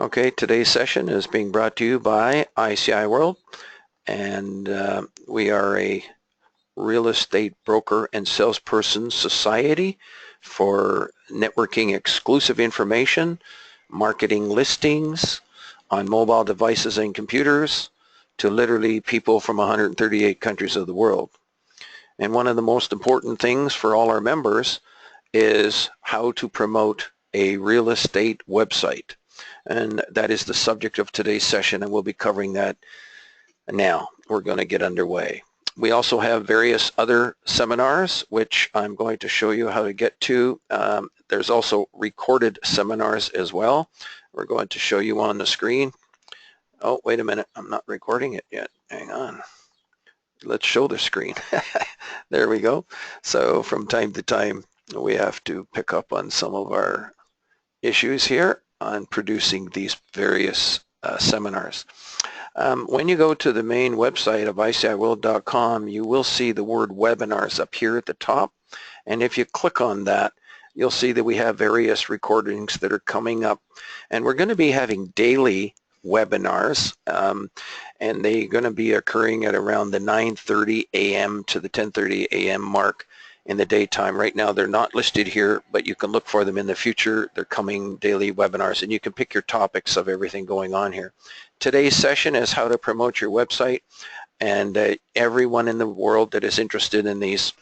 Okay, today's session is being brought to you by ICI World, and we are a real estate broker and salesperson society for networking exclusive information, marketing listings on mobile devices and computers to literally people from 138 countries of the world. And one of the most important things for all our members is how to promote a real estate website. And that is the subject of today's session, and we'll be covering that now. We're going to get underway. We also have various other seminars, which I'm going to show you how to get to. There's also recorded seminars as well. We're going to show you on the screen. Oh, wait a minute. I'm not recording it yet. Hang on. Let's show the screen. There we go. So from time to time, we have to pick up on some of our issues here on producing these various seminars. When you go to the main website of iciworld.com, you will see the word webinars up here at the top. And if you click on that, you'll see that we have various recordings that are coming up. And we're going to be having daily webinars, and they're going to be occurring at around the 9:30 a.m. to the 10:30 a.m. mark in the daytime. Right now they're not listed here, but you can look for them in the future. They're coming daily webinars, and you can pick your topics of everything going on here. Today's session is how to promote your website, and everyone in the world that is interested in these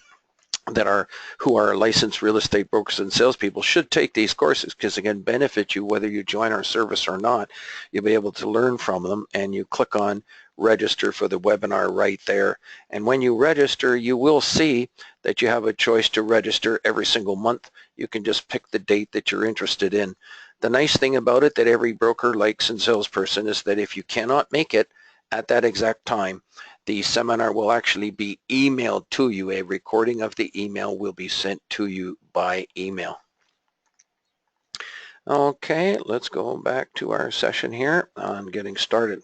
who are licensed real estate brokers and salespeople should take these courses, because again, benefit you whether you join our service or not. You'll be able to learn from them, and you click on register for the webinar right there. And when you register, you will see that you have a choice to register every single month. You can just pick the date that you're interested in. The nice thing about it that every broker likes and salesperson is that if you cannot make it at that exact time, the seminar will actually be emailed to you. A recording of the email will be sent to you by email. Okay, let's go back to our session here on getting started.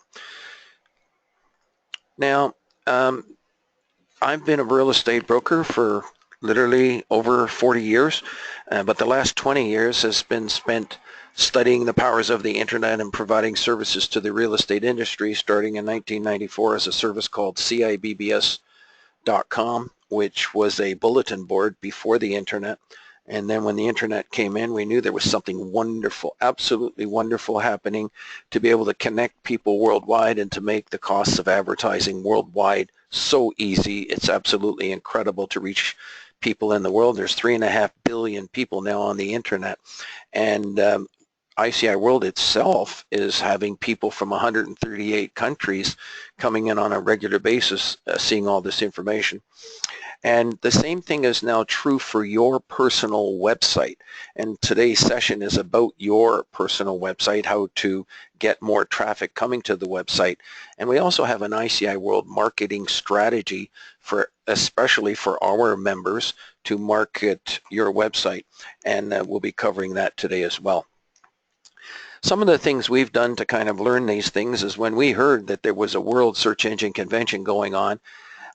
Now, I've been a real estate broker for literally over 40 years, but the last 20 years has been spent studying the powers of the internet and providing services to the real estate industry, starting in 1994 as a service called CIBBS.com, which was a bulletin board before the internet. And then when the internet came in, we knew there was something wonderful, absolutely wonderful happening to be able to connect people worldwide and to make the costs of advertising worldwide so easy. It's absolutely incredible to reach people in the world. There's 3.5 billion people now on the internet. And ICI World itself is having people from 138 countries coming in on a regular basis, seeing all this information. And the same thing is now true for your personal website. And today's session is about your personal website, how to get more traffic coming to the website. And we also have an ICI World marketing strategy especially for our members to market your website. And we'll be covering that today as well. Some of the things we've done to kind of learn these things is when we heard that there was a World Search Engine Convention going on,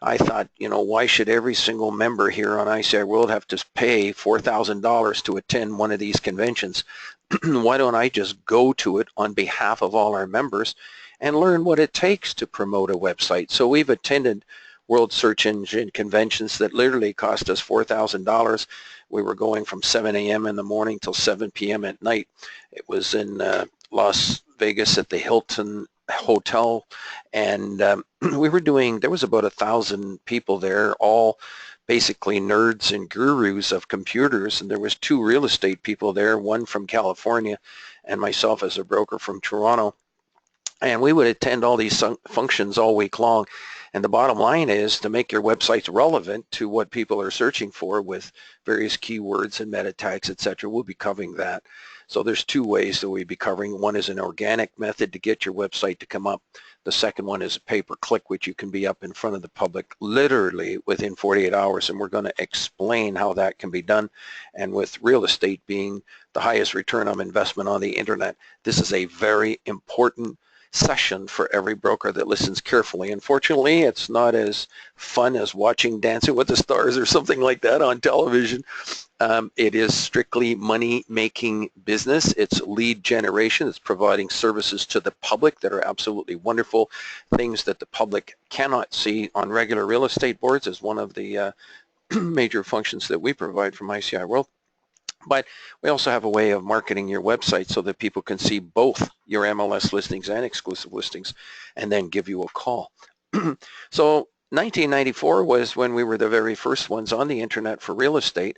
I thought, why should every single member here on ICI World have to pay $4,000 to attend one of these conventions? Why don't I just go to it on behalf of all our members and learn what it takes to promote a website? So we've attended World Search Engine conventions that literally cost us $4,000. We were going from 7 a.m. in the morning till 7 p.m. at night. It was in Las Vegas at the Hilton Hotel, and we were there was about 1,000 people there, all basically nerds and gurus of computers, and there was 2 real estate people there, one from California and myself as a broker from Toronto. And we would attend all these functions all week long. And the bottom line is to make your websites relevant to what people are searching for with various keywords and meta tags, etc. We'll be covering that. So there's 2 ways that we'll be covering. One is an organic method to get your website to come up. The second one is a pay-per-click, which you can be up in front of the public literally within 48 hours. And we're going to explain how that can be done. And with real estate being the highest return on investment on the internet, this is a very important session for every broker that listens carefully. Unfortunately, it's not as fun as watching Dancing with the Stars or something like that on television. It is strictly money-making business. It's lead generation. It's providing services to the public that are absolutely wonderful, things that the public cannot see on regular real estate boards is one of the major functions that we provide from ICI World. But we also have a way of marketing your website so that people can see both your MLS listings and exclusive listings and then give you a call. So 1994 was when we were the very first ones on the internet for real estate.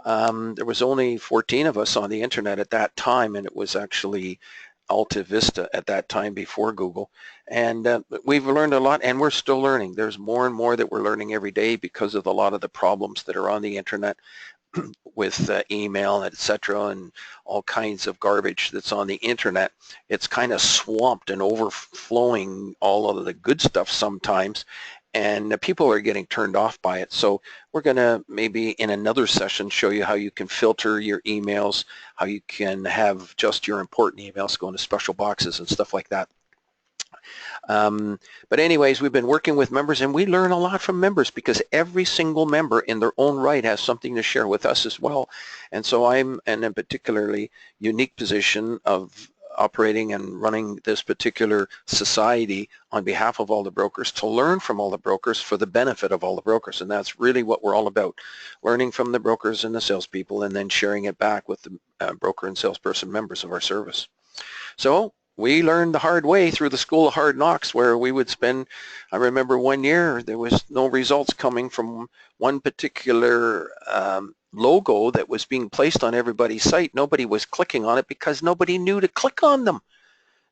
There was only 14 of us on the internet at that time, and it was actually Alta Vista at that time before Google. And we've learned a lot, and we're still learning. There's more and more that we're learning every day because of a lot of the problems that are on the internet with email, etc., and all kinds of garbage that's on the internet. It's kind of swamped and overflowing all of the good stuff sometimes, and people are getting turned off by it. So we're going to maybe in another session show you how you can filter your emails, how you can have just your important emails go into special boxes and stuff like that. But anyways, we've been working with members, and we learn a lot from members because every single member in their own right has something to share with us as well. And so I'm in a particularly unique position of operating and running this particular society on behalf of all the brokers to learn from all the brokers for the benefit of all the brokers. And that's really what we're all about, learning from the brokers and the salespeople and then sharing it back with the broker and salesperson members of our service. So we learned the hard way through the School of Hard Knocks, where we would spend, I remember one year there was no results coming from one particular logo that was being placed on everybody's site. Nobody was clicking on it because nobody knew to click on them.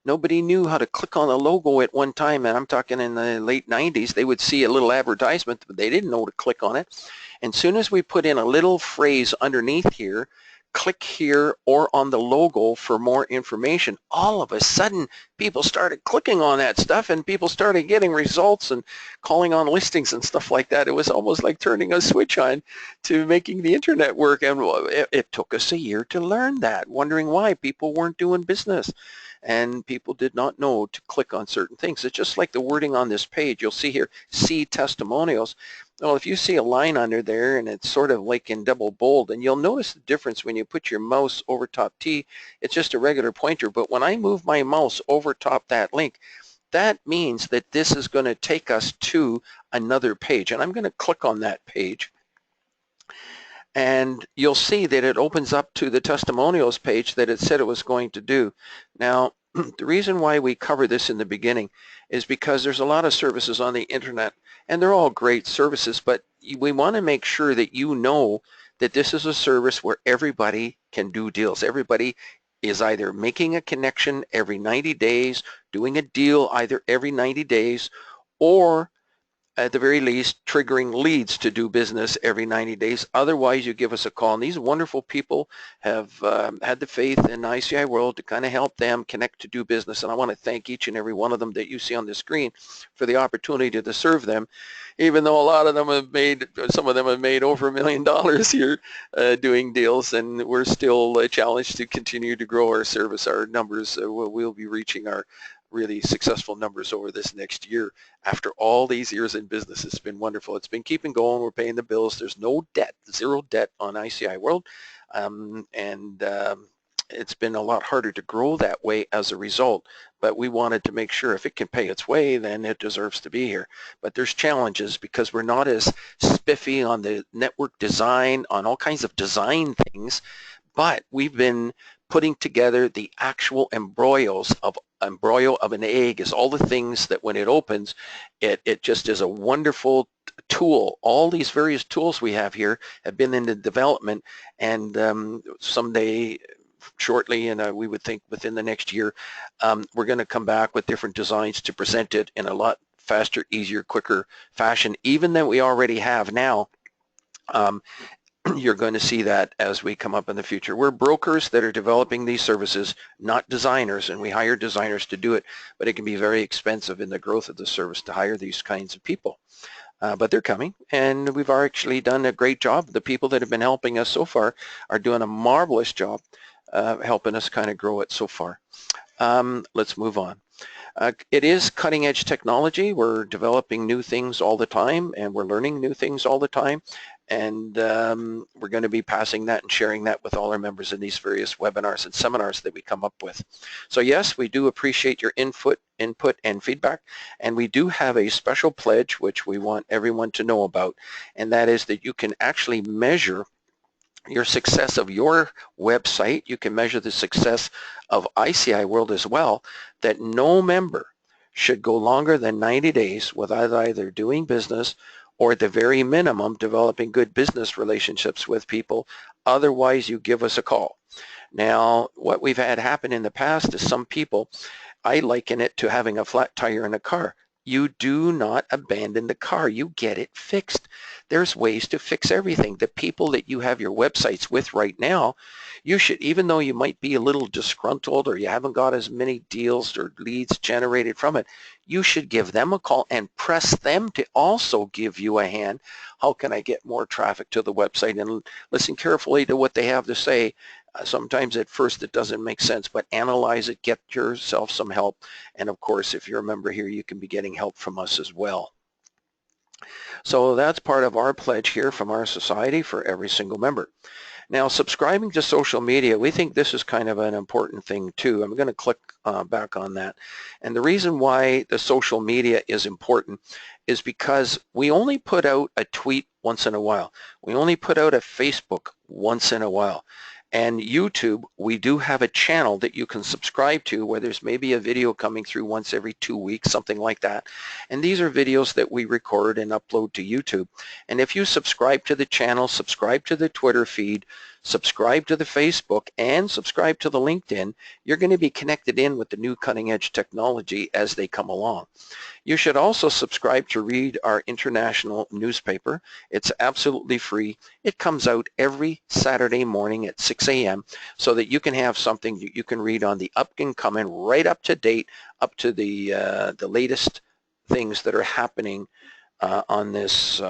Nobody knew how to click on a logo at one time, and I'm talking in the late 90s. They would see a little advertisement, but they didn't know to click on it. And soon as we put in a little phrase underneath here, click here or on the logo for more information, all of a sudden people started clicking on that stuff and people started getting results and calling on listings and stuff like that. It was almost like turning a switch on to making the internet work, and it took us a year to learn that, wondering why people weren't doing business and people did not know to click on certain things. It's just like the wording on this page. You'll see here, see testimonials. Well, if you see a line under there and it's sort of like in double bold, and you'll notice the difference when you put your mouse over top T, it's just a regular pointer. But when I move my mouse over top that link, that means that this is going to take us to another page. And I'm going to click on that page. And you'll see that it opens up to the testimonials page that it said it was going to do. Now, the reason why we cover this in the beginning is because there's a lot of services on the internet, and they're all great services, but we want to make sure that you know that this is a service where everybody can do deals. Everybody is either making a connection every 90 days, doing a deal either every 90 days, or at the very least, triggering leads to do business every 90 days. Otherwise, you give us a call. And these wonderful people have had the faith in ICI World to kind of help them connect to do business. And I want to thank each and every one of them that you see on the screen for the opportunity to serve them, even though a lot of them have made, some of them have made over $1 million here doing deals, and we're still challenged to continue to grow our service. Our numbers, we'll be reaching our really successful numbers over this next year. After all these years in business, it's been wonderful. It's been keeping going. We're paying the bills. There's no debt, zero debt on ICI World. It's been a lot harder to grow that way as a result, but we wanted to make sure if it can pay its way, then it deserves to be here. But there's challenges because we're not as spiffy on the network design, on all kinds of design things, but we've been putting together the actual embryo of an egg is all the things that when it opens, it just is a wonderful tool. All these various tools we have here have been in the development, and someday, shortly, and we would think within the next year, we're going to come back with different designs to present it in a lot faster, easier, quicker fashion, even than we already have now. You're going to see that as we come up in the future. We're brokers that are developing these services, not designers, and we hire designers to do it, but it can be very expensive in the growth of the service to hire these kinds of people. But they're coming, and we've actually done a great job. The people that have been helping us so far are doing a marvelous job helping us kind of grow it so far. Let's move on. It is cutting edge technology. We're developing new things all the time, and we're learning new things all the time. And we're going to be passing that and sharing that with all our members in these various webinars and seminars that we come up with. So yes, we do appreciate your input and feedback. And we do have a special pledge, which we want everyone to know about. And that is that you can actually measure your success of your website. You can measure the success of ICI World as well, that no member should go longer than 90 days without either doing business or at the very minimum developing good business relationships with people. Otherwise, you give us a call. Now, what we've had happen in the past is some people, I liken it to having a flat tire in a car. You do not abandon the car. You get it fixed. There's ways to fix everything. The people that you have your websites with right now, you should, even though you might be a little disgruntled or you haven't got as many deals or leads generated from it, you should give them a call and press them to also give you a hand. How can I get more traffic to the website? And listen carefully to what they have to say. Sometimes at first it doesn't make sense, but analyze it, get yourself some help. And of course, if you're a member here, you can be getting help from us as well. So that's part of our pledge here from our society for every single member. Now, subscribing to social media, we think this is kind of an important thing too. I'm going to click back on that. And the reason why the social media is important is because we only put out a tweet once in a while. We only put out a Facebook once in a while. And YouTube, we do have a channel that you can subscribe to where there's maybe a video coming through once every 2 weeks, something like that. And these are videos that we record and upload to YouTube. And if you subscribe to the channel, subscribe to the Twitter feed, subscribe to the Facebook, and subscribe to the LinkedIn, you're going to be connected in with the new cutting edge technology as they come along. You should also subscribe to read our international newspaper. It's absolutely free. It comes out every Saturday morning at 6 a.m. so that you can have something that you can read on the up and coming, right up to date, up to the latest things that are happening on this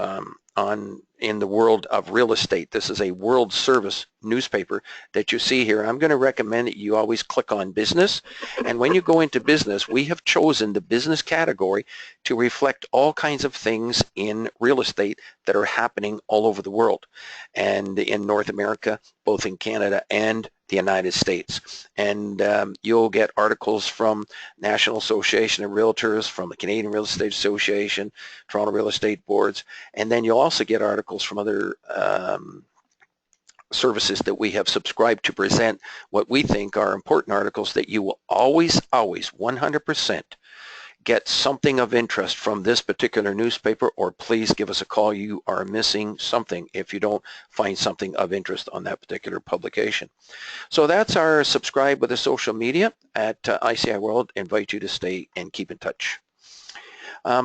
in the world of real estate. This is a world service newspaper that you see here. I'm going to recommend that you always click on business. And when you go into business, we have chosen the business category to reflect all kinds of things in real estate that are happening all over the world and in North America, both in Canada and the United States. And you'll get articles from National Association of Realtors, from the Canadian Real Estate Association, Toronto Real Estate Boards, and then you'll also get articles from other services that we have subscribed to present what we think are important articles that you will always 100% get something of interest from this particular newspaper, or please give us a call. You are missing something if you don't find something of interest on that particular publication. So that's our subscribe with the social media at ICI World. Invite you to stay and keep in touch.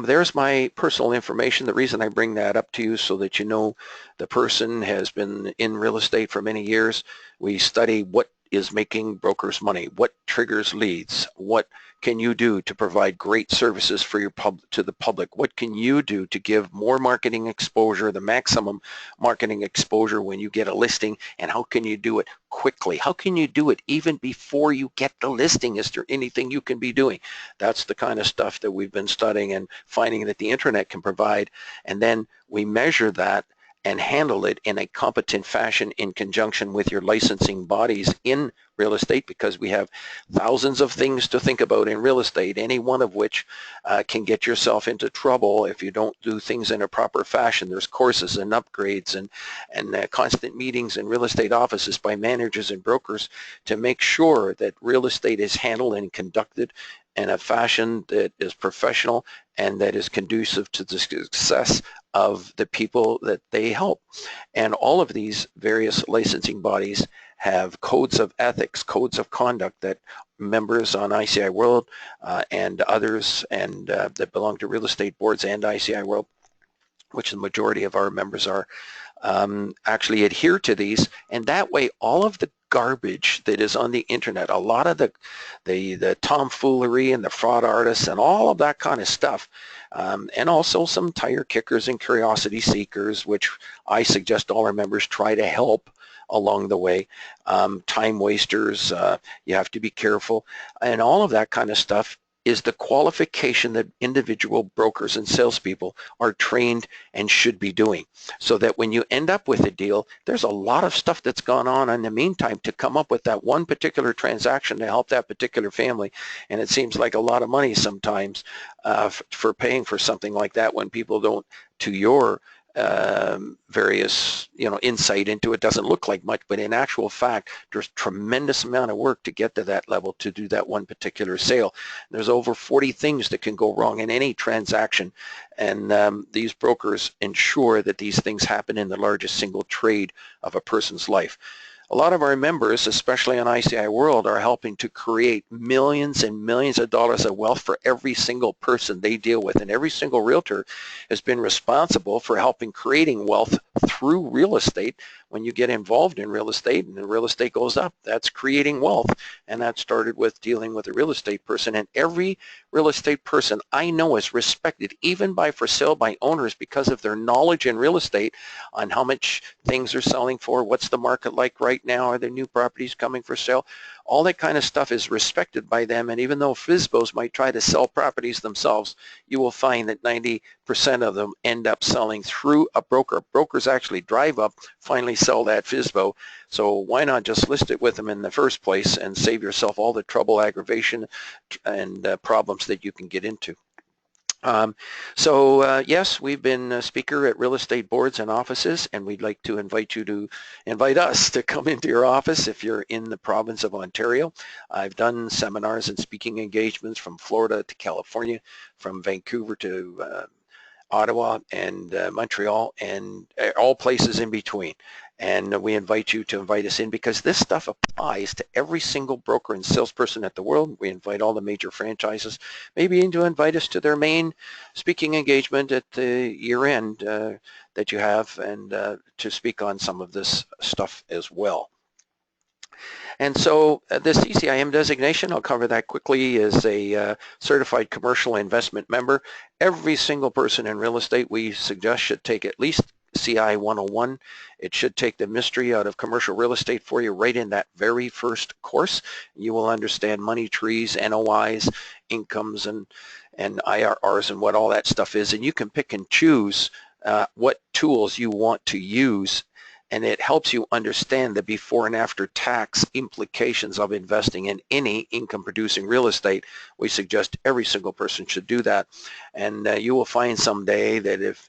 There's my personal information. The reason I bring that up to you so that you know the person has been in real estate for many years. We study what is making brokers money, what triggers leads, what can you do to provide great services for your to the public, what can you do to give more marketing exposure, the maximum marketing exposure when you get a listing, and how can you do it quickly? How can you do it even before you get the listing? Is there anything you can be doing? That's the kind of stuff that we've been studying and finding that the internet can provide, and then we measure that and handle it in a competent fashion in conjunction with your licensing bodies in real estate, because we have thousands of things to think about in real estate, any one of which can get yourself into trouble if you don't do things in a proper fashion. There's courses and upgrades and constant meetings in real estate offices by managers and brokers to make sure that real estate is handled and conducted in a fashion that is professional and that is conducive to the success of the people that they help. And all of these various licensing bodies have codes of ethics, codes of conduct that members on ICI World and others and that belong to real estate boards and ICI World, which the majority of our members are, actually adhere to these. And that way all of the garbage that is on the internet, a lot of the tomfoolery and the fraud artists and all of that kind of stuff, and also some tire kickers and curiosity seekers, which I suggest all our members try to help along the way, time wasters, you have to be careful, and all of that kind of stuff is the qualification that individual brokers and salespeople are trained and should be doing, so that when you end up with a deal, there's a lot of stuff that's gone on in the meantime to come up with that one particular transaction to help that particular family. And it seems like a lot of money sometimes for paying for something like that when people don't, to your various, insight into it, doesn't look like much, but in actual fact, there's tremendous amount of work to get to that level to do that one particular sale. There's over 40 things that can go wrong in any transaction, and these brokers ensure that these things happen in the largest single trade of a person's life. A lot of our members, especially on ICI World, are helping to create millions and millions of dollars of wealth for every single person they deal with. And every single realtor has been responsible for helping creating wealth through real estate. When you get involved in real estate and the real estate goes up, that's creating wealth. And that started with dealing with a real estate person. And every real estate person I know is respected, even by for sale by owners, because of their knowledge in real estate on how much things are selling for, what's the market like right now, are there new properties coming for sale. All that kind of stuff is respected by them, and even though FSBOs might try to sell properties themselves, you will find that 90% of them end up selling through a broker. Brokers actually drive up, finally sell that FSBO, so why not just list it with them in the first place and save yourself all the trouble, aggravation, and problems that you can get into. Yes, we've been a speaker at real estate boards and offices, and we'd like to invite us to come into your office if you're in the province of Ontario. I've done seminars and speaking engagements from Florida to California, from Vancouver to Ottawa and Montreal, and all places in between. And we invite you to invite us in, because this stuff applies to every single broker and salesperson at the world. We invite all the major franchises, maybe even to invite us to their main speaking engagement at the year end that you have, and to speak on some of this stuff as well. And so the CCIM designation, I'll cover that quickly, is a certified commercial investment member. Every single person in real estate, we suggest, should take at least CI 101. It should take the mystery out of commercial real estate for you right in that very first course. You will understand money trees, NOIs, incomes, and IRRs, and what all that stuff is. And you can pick and choose what tools you want to use, and it helps you understand the before and after tax implications of investing in any income producing real estate. We suggest every single person should do that. And you will find someday that if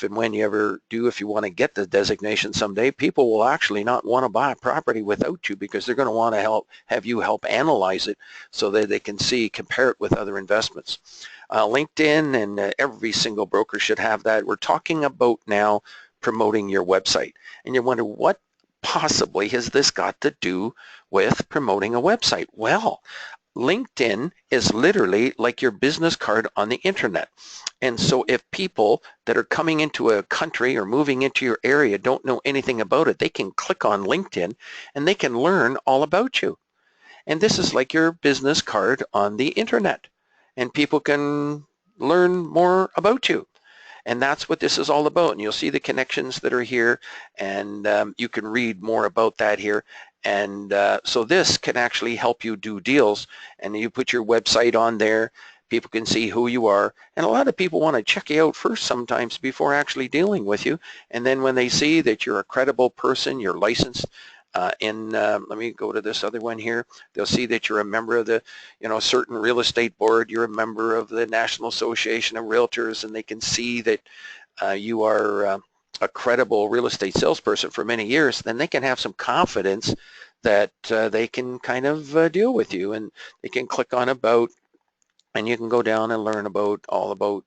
and when you ever do, if you want to get the designation someday, people will actually not want to buy a property without you, because they're going to want to have you help analyze it so that they can compare it with other investments. LinkedIn, and every single broker should have that. We're talking about now promoting your website. And you wonder, what possibly has this got to do with promoting a website? Well, LinkedIn is literally like your business card on the internet. And so if people that are coming into a country or moving into your area don't know anything about it, they can click on LinkedIn and they can learn all about you. And this is like your business card on the internet, and people can learn more about you. And that's what this is all about. And you'll see the connections that are here, and you can read more about that here. And so this can actually help you do deals. And you put your website on there. People can see who you are. And a lot of people want to check you out first sometimes before actually dealing with you. And then when they see that you're a credible person, you're licensed, let me go to this other one here. They'll see that you're a member of the, certain real estate board. You're a member of the National Association of Realtors, and they can see that you are a credible real estate salesperson for many years. Then they can have some confidence that they can kind of deal with you, and they can click on about, and you can go down and learn all about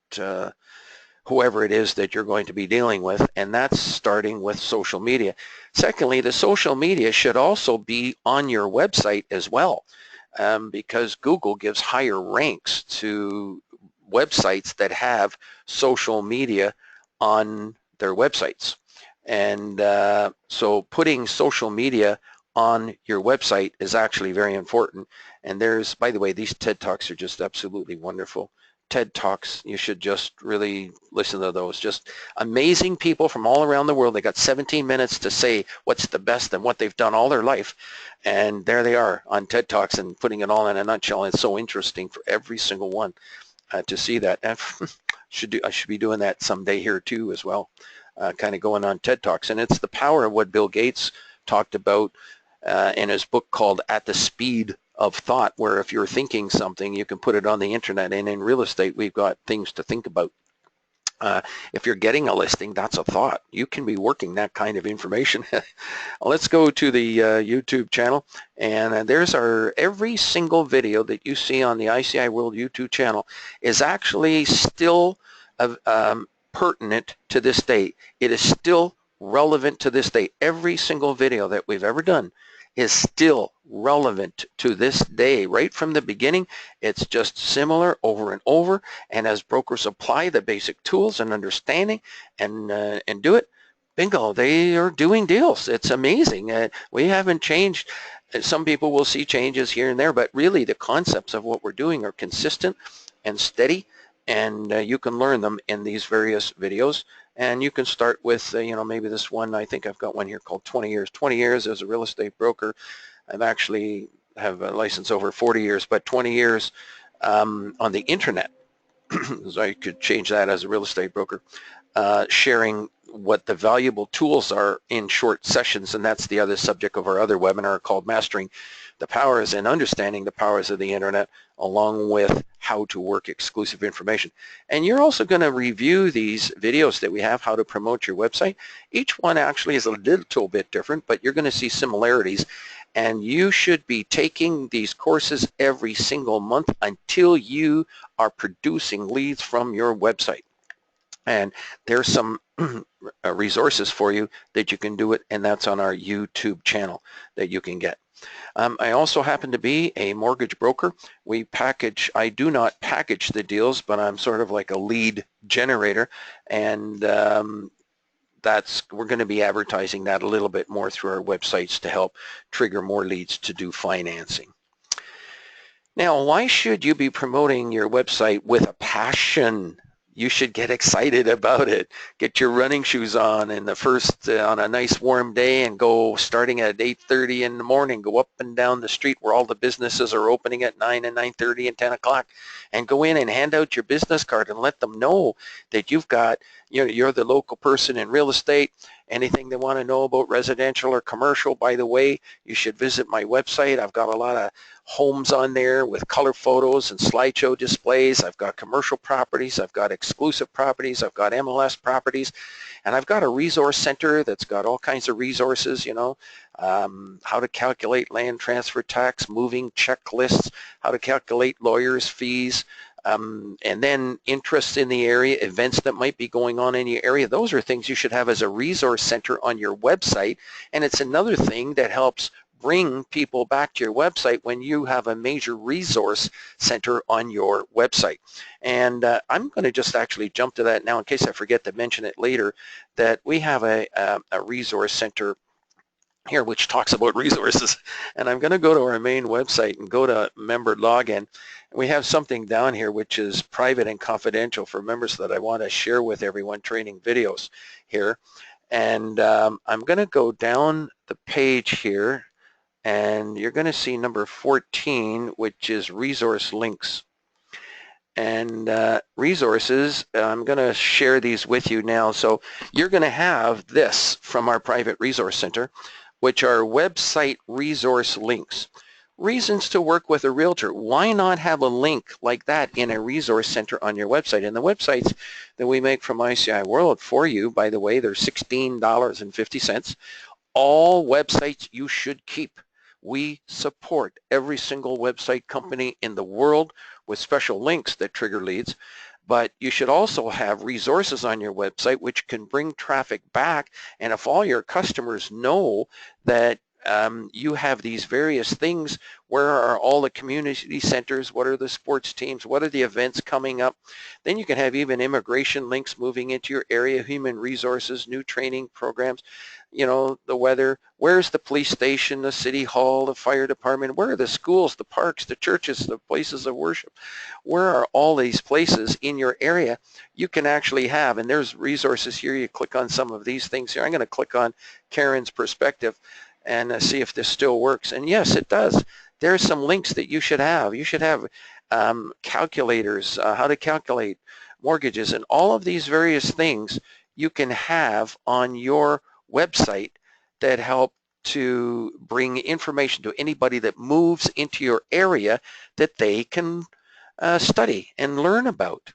whoever it is that you're going to be dealing with, and that's starting with social media. Secondly, the social media should also be on your website as well, because Google gives higher ranks to websites that have social media on their websites. And so putting social media on your website is actually very important. And by the way, these TED Talks are just absolutely wonderful. TED Talks. You should just really listen to those. Just amazing people from all around the world. They got 17 minutes to say what's the best and what they've done all their life. And there they are on TED Talks and putting it all in a nutshell. And it's so interesting for every single one to see that. I should be doing that someday here too as well, kind of going on TED Talks. And it's the power of what Bill Gates talked about in his book called At the Speed of Thought, where if you're thinking something, you can put it on the internet. And in real estate, we've got things to think about. If you're getting a listing, that's a thought. You can be working that kind of information. Let's go to the YouTube channel, and there's every single video that you see on the ICI World YouTube channel is actually still pertinent to this day. It is still relevant to this day. Every single video that we've ever done is still relevant to this day. Right from the beginning, it's just similar over and over, and as brokers apply the basic tools and understanding and do it, bingo, they are doing deals. It's amazing. We haven't changed. Some people will see changes here and there, but really the concepts of what we're doing are consistent and steady, and you can learn them in these various videos. And you can start with, maybe this one. I think I've got one here called 20 years. 20 years as a real estate broker. I've actually have a license over 40 years, but 20 years on the internet. So I could change that as a real estate broker, sharing what the valuable tools are in short sessions. And that's the other subject of our other webinar called Mastering the Powers and Understanding the Powers of the Internet, along with how to work exclusive information. And you're also going to review these videos that we have, how to promote your website. Each one actually is a little bit different, but you're going to see similarities. And you should be taking these courses every single month until you are producing leads from your website. And there's some resources for you that you can do it, and that's on our YouTube channel that you can get. I also happen to be a mortgage broker. I do not package the deals, but I'm sort of like a lead generator, and we're going to be advertising that a little bit more through our websites to help trigger more leads to do financing. Now, why should you be promoting your website with a passion? You should get excited about it. Get your running shoes on in the first on a nice warm day and go starting at 8:30 in the morning. Go up and down the street where all the businesses are opening at 9 and 9:30 and 10 o'clock, and go in and hand out your business card and let them know that you've got, you're the local person in real estate. Anything they want to know about residential or commercial, by the way, you should visit my website. I've got a lot of homes on there with color photos and slideshow displays. I've got commercial properties. I've got exclusive properties. I've got MLS properties. And I've got a resource center that's got all kinds of resources, how to calculate land transfer tax, moving checklists, how to calculate lawyers' fees, and then interests in the area, events that might be going on in your area. Those are things you should have as a resource center on your website. And it's another thing that helps bring people back to your website when you have a major resource center on your website. And I'm going to just actually jump to that now in case I forget to mention it later, that we have a resource center here which talks about resources. And I'm going to go to our main website and go to member login. We have something down here which is private and confidential for members that I want to share with everyone, training videos here. And I'm going to go down the page here, and you're going to see number 14, which is resource links. And resources, I'm going to share these with you now. So you're going to have this from our private resource center, which are website resource links. Reasons to work with a realtor. Why not have a link like that in a resource center on your website? And the websites that we make from ICI World for you, by the way, they're $16.50. All websites you should keep. We support every single website company in the world with special links that trigger leads, but you should also have resources on your website which can bring traffic back. And if all your customers know that you have these various things. Where are all the community centers? What are the sports teams? What are the events coming up? Then you can have even immigration links moving into your area, human resources, new training programs, the weather. Where's the police station, the city hall, the fire department? Where are the schools, the parks, the churches, the places of worship? Where are all these places in your area you can actually have? And there's resources here. You click on some of these things here. I'm going to click on Karen's perspective and see if this still works. And yes, it does. There's some links that you should have. You should have calculators, how to calculate mortgages, and all of these various things you can have on your website that help to bring information to anybody that moves into your area that they can study and learn about.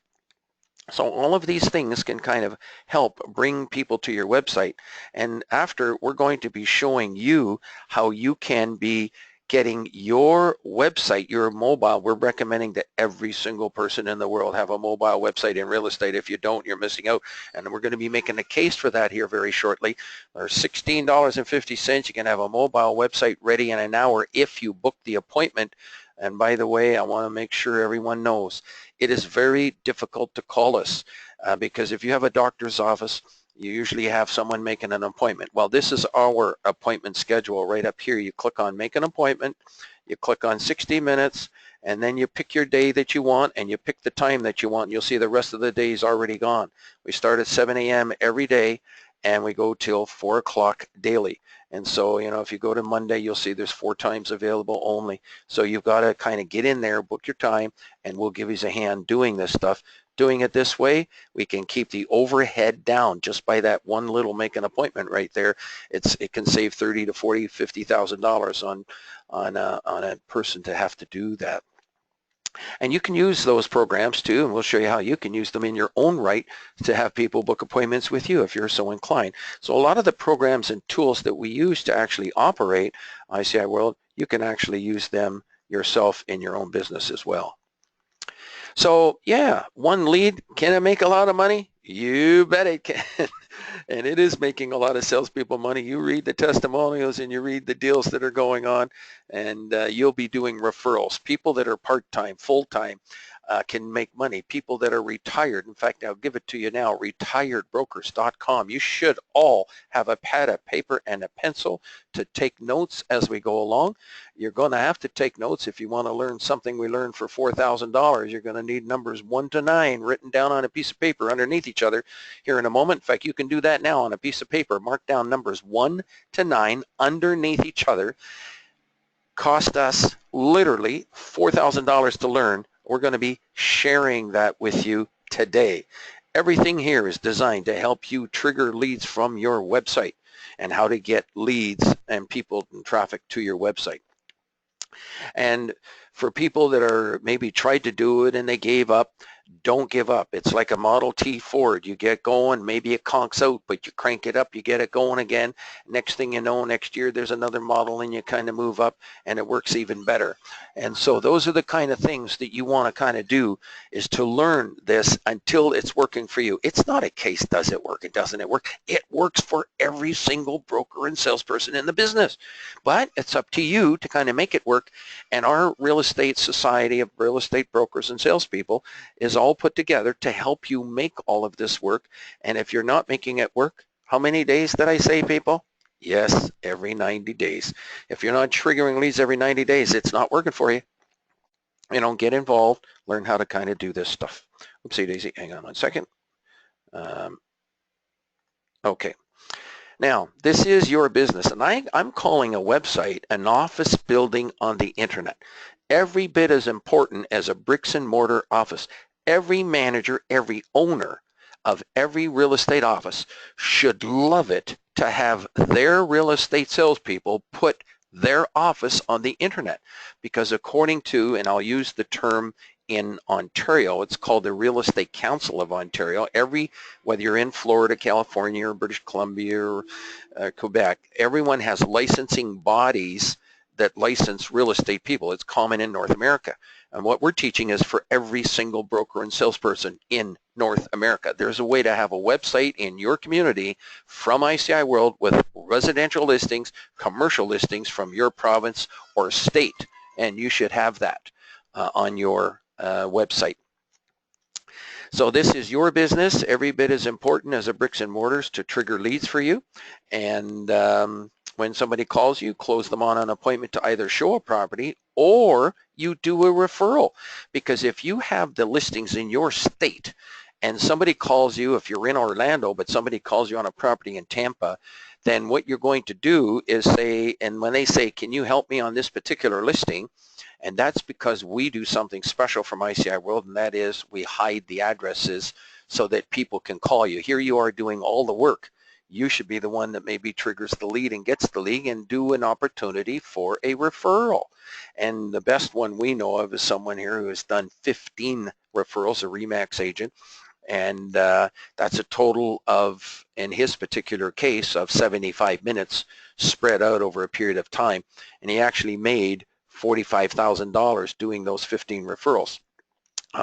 So all of these things can kind of help bring people to your website. And after, we're going to be showing you how you can be getting your website, your mobile. We're recommending that every single person in the world have a mobile website in real estate. If you don't, you're missing out. And we're going to be making a case for that here very shortly. There's $16.50. You can have a mobile website ready in an hour if you book the appointment. And by the way, I want to make sure everyone knows it is very difficult to call us because if you have a doctor's office, you usually have someone making an appointment. Well, this is our appointment schedule right up here. You click on make an appointment, you click on 60 minutes, and then you pick your day that you want and you pick the time that you want. And you'll see the rest of the day is already gone. We start at 7 a.m. every day and we go till 4 o'clock daily. And so, if you go to Monday, you'll see there's 4 times available only. So you've got to kind of get in there, book your time, and we'll give you a hand doing this stuff. Doing it this way, we can keep the overhead down just by that one little make an appointment right there. It can save $30,000 to $40,000, $50,000 on a person to have to do that. And you can use those programs too, and we'll show you how you can use them in your own right to have people book appointments with you if you're so inclined. So a lot of the programs and tools that we use to actually operate ICI World, you can actually use them yourself in your own business as well. So yeah, one lead, can it make a lot of money? You bet it can. And it is making a lot of salespeople money. You read the testimonials and you read the deals that are going on, and you'll be doing referrals. People that are part-time, full-time can make money. People that are retired, in fact, I'll give it to you now, retiredbrokers.com. You should all have a pad of paper and a pencil to take notes as we go along. You're going to have to take notes if you want to learn something we learned for $4,000. You're going to need numbers 1 to 9 written down on a piece of paper underneath each other here in a moment. In fact, you can do that now on a piece of paper. Mark down numbers 1 to 9 underneath each other. Cost us literally $4,000 to learn. We're going to be sharing that with you today. Everything here is designed to help you trigger leads from your website and how to get leads and people and traffic to your website. And for people that are maybe tried to do it and they gave up, don't give up. It's like a Model T Ford. You get going, maybe it conks out, but you crank it up, you get it going again. Next thing you know, next year there's another model and you kind of move up and it works even better. And so those are the kind of things that you want to kind of do, is to learn this until it's working for you. It's not a case, does it work? It doesn't it work? It works for every single broker and salesperson in the business. But it's up to you to kind of make it work. And our real estate society of real estate brokers and salespeople is all put together to help you make all of this work. And if you're not making it work, how many days did I say, people? Yes, every 90 days. If you're not triggering leads every 90 days, it's not working for you. Get involved, learn how to kind of do this stuff. Oopsie daisy, hang on one second. Okay. Now, this is your business, and I'm calling a website an office building on the internet. Every bit as important as a bricks and mortar office. Every manager, every owner of every real estate office should love it to have their real estate salespeople put their office on the internet, because according to, and I'll use the term in Ontario, it's called the Real Estate Council of Ontario. Whether you're in Florida, California, or British Columbia, or Quebec, everyone has licensing bodies that license real estate people. It's common in North America. And what we're teaching is for every single broker and salesperson in North America. There's a way to have a website in your community from ICI World with residential listings, commercial listings from your province or state, and you should have that on your website. So this is your business, every bit as important as a bricks and mortars to trigger leads for you. And when somebody calls you, close them on an appointment to either show a property or you do a referral. Because if you have the listings in your state and somebody calls you, if you're in Orlando, but somebody calls you on a property in Tampa, then what you're going to do is say, and when they say, can you help me on this particular listing? And that's because we do something special from ICI World, and that is we hide the addresses so that people can call you. Here you are doing all the work. You should be the one that maybe triggers the lead and gets the lead and do an opportunity for a referral. And the best one we know of is someone here who has done 15 referrals, a RE/MAX agent. And that's a total of, in his particular case, of 75 minutes spread out over a period of time. And he actually made $45,000 doing those 15 referrals.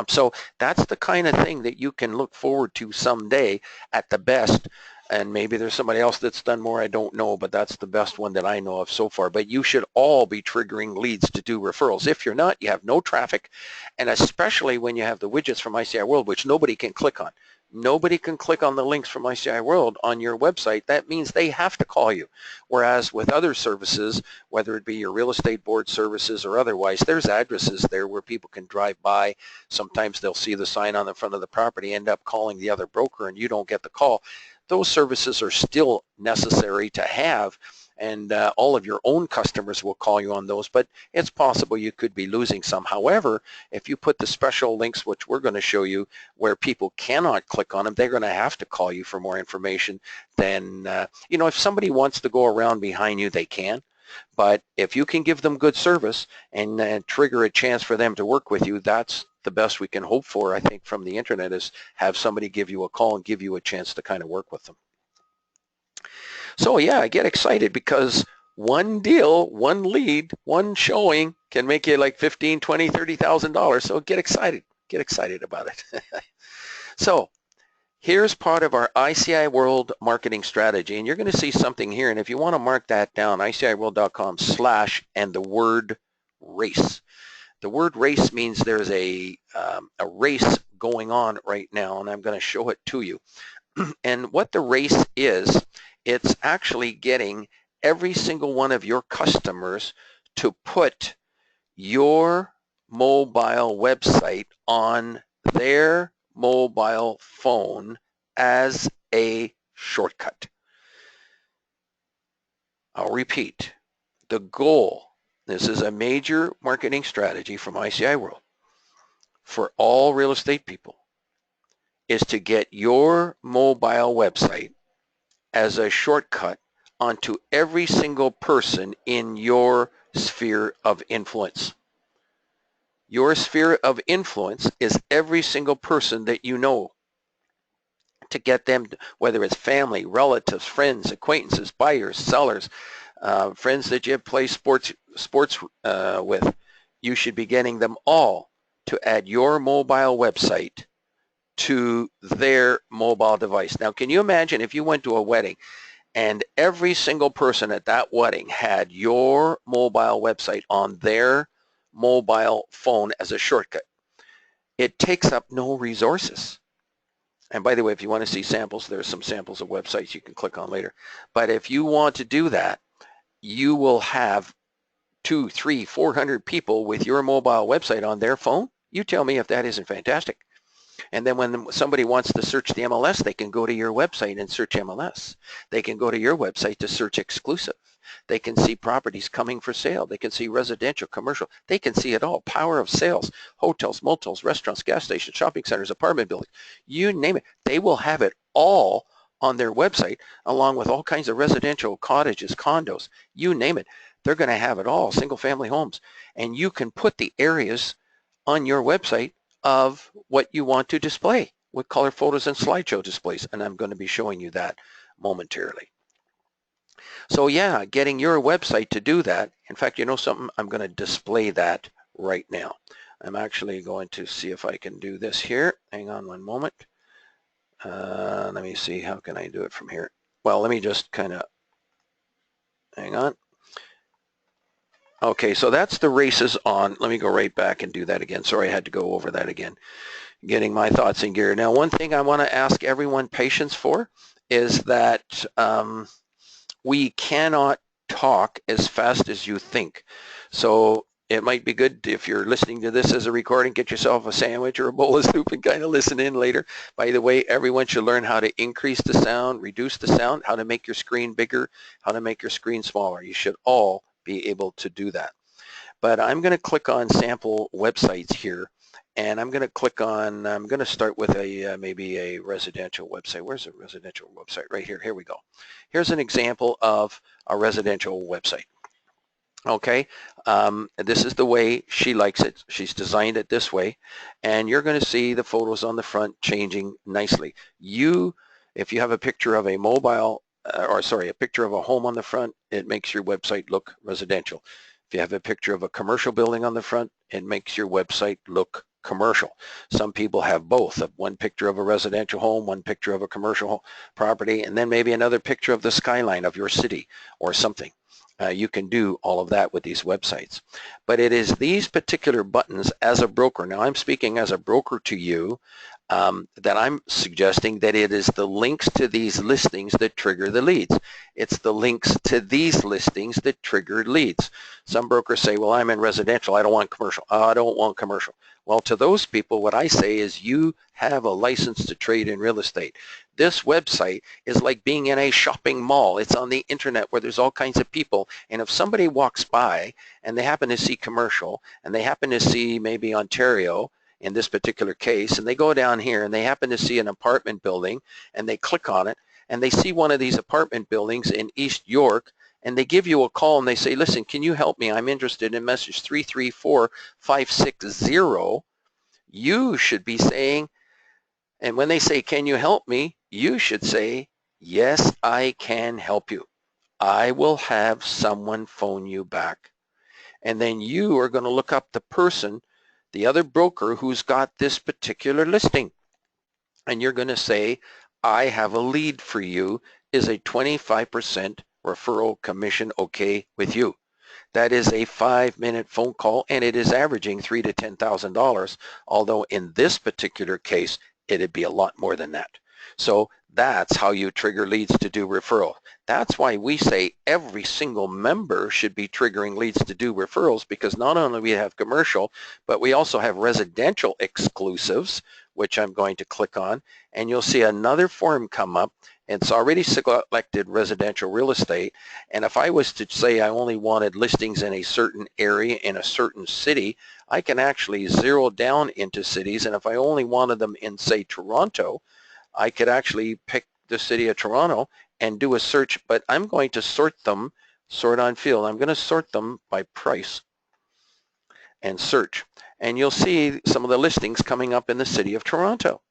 So that's the kind of thing that you can look forward to someday at the best. And maybe there's somebody else that's done more, I don't know, but that's the best one that I know of so far. But you should all be triggering leads to do referrals. If you're not, you have no traffic, and especially when you have the widgets from ICI World, which nobody can click on. Nobody can click on the links from ICI World on your website. That means they have to call you. Whereas with other services, whether it be your real estate board services or otherwise, there's addresses there where people can drive by. Sometimes they'll see the sign on the front of the property, end up calling the other broker, and you don't get the call. Those services are still necessary to have, and all of your own customers will call you on those, but it's possible you could be losing some. However, if you put the special links, which we're going to show you, where people cannot click on them, they're going to have to call you for more information. Then, if somebody wants to go around behind you, they can. But if you can give them good service and trigger a chance for them to work with you, that's the best we can hope for, I think, from the internet, is have somebody give you a call and give you a chance to kind of work with them. So yeah, I get excited because one deal, one lead, one showing can make you like $15,000, $20,000, $30,000. So get excited about it. So here's part of our ICI World marketing strategy, and you're going to see something here. And if you want to mark that down, iciworld.com/ and the word race. The word race means there's a race going on right now, and I'm going to show it to you. And what the race is, it's actually getting every single one of your customers to put your mobile website on their mobile phone as a shortcut. I'll repeat. The goal, this is a major marketing strategy from ICI World for all real estate people, is to get your mobile website as a shortcut onto every single person in your sphere of influence. Your sphere of influence is every single person that you know, to get them, whether it's family, relatives, friends, acquaintances, buyers, sellers, friends that you play sports with. You should be getting them all to add your mobile website to their mobile device. Now, can you imagine if you went to a wedding and every single person at that wedding had your mobile website on their mobile phone as a shortcut? It takes up no resources. And by the way, if you want to see samples, there's some samples of websites you can click on later. But if you want to do that, you will have 200, 300, 400 people with your mobile website on their phone. You tell me if that isn't fantastic. And then when somebody wants to search the MLS, they can go to your website and search MLS. They can go to your website to search exclusive. They can see properties coming for sale. They can see residential, commercial. They can see it all. Power of sales, hotels, motels, restaurants, gas stations, shopping centers, apartment buildings, you name it. They will have it all on their website, along with all kinds of residential, cottages, condos, you name it. They're going to have it all, single family homes. And you can put the areas on your website of what you want to display with color photos and slideshow displays. And I'm going to be showing you that momentarily. So yeah, getting your website to do that. In fact, you know something? I'm going to display that right now. I'm actually going to see if I can do this here. Hang on one moment. Let me see, how can I do it from here? Well, let me just kind of, hang on. Okay, so that's the races on. Let me go right back and do that again. Sorry, I had to go over that again. Getting my thoughts in gear. Now, one thing I want to ask everyone patience for is that we cannot talk as fast as you think. So it might be good if you're listening to this as a recording, get yourself a sandwich or a bowl of soup and kind of listen in later. By the way, everyone should learn how to increase the sound, reduce the sound, how to make your screen bigger, how to make your screen smaller. You should all be able to do that. But I'm going to click on sample websites here, and I'm going to click on, I'm going to start with a maybe a residential website. Where's a residential website? Right here. Here we go. Here's an example of a residential website. Okay, this is the way she likes it. She's designed it this way, and you're going to see the photos on the front changing nicely. If you have a picture of a mobile, a picture of a home on the front, it makes your website look residential. If you have a picture of a commercial building on the front, it makes your website look commercial. Some people have both, one picture of a residential home, one picture of a commercial property, and then maybe another picture of the skyline of your city or something. You can do all of that with these websites. But it is these particular buttons as a broker. Now I'm speaking as a broker to you, that I'm suggesting that it is the links to these listings that trigger the leads. It's the links to these listings that trigger leads. Some brokers say, well, I'm in residential, I don't want commercial. I don't want commercial. Well, to those people, what I say is you have a license to trade in real estate. This website is like being in a shopping mall. It's on the internet where there's all kinds of people. And if somebody walks by and they happen to see commercial and they happen to see maybe Ontario in this particular case, and they go down here and they happen to see an apartment building and they click on it and they see one of these apartment buildings in East York, and they give you a call and they say, listen, can you help me? I'm interested in message 334560. You should be saying, and when they say, can you help me? You should say, yes, I can help you. I will have someone phone you back. And then you are going to look up the person, the other broker who's got this particular listing. And you're going to say, I have a lead for you. Is a 25% referral commission okay with you? That is a 5-minute phone call, and it is averaging $3,000 to $10,000, although in this particular case, it'd be a lot more than that. So that's how you trigger leads to do referral. That's why we say every single member should be triggering leads to do referrals, because not only we have commercial, but we also have residential exclusives, which I'm going to click on, and you'll see another form come up. It's already selected residential real estate, and if I was to say I only wanted listings in a certain area in a certain city, I can actually zero down into cities, and if I only wanted them in, say, Toronto, I could actually pick the city of Toronto and do a search, but I'm going to sort on field. I'm going to sort them by price and search, and you'll see some of the listings coming up in the city of Toronto.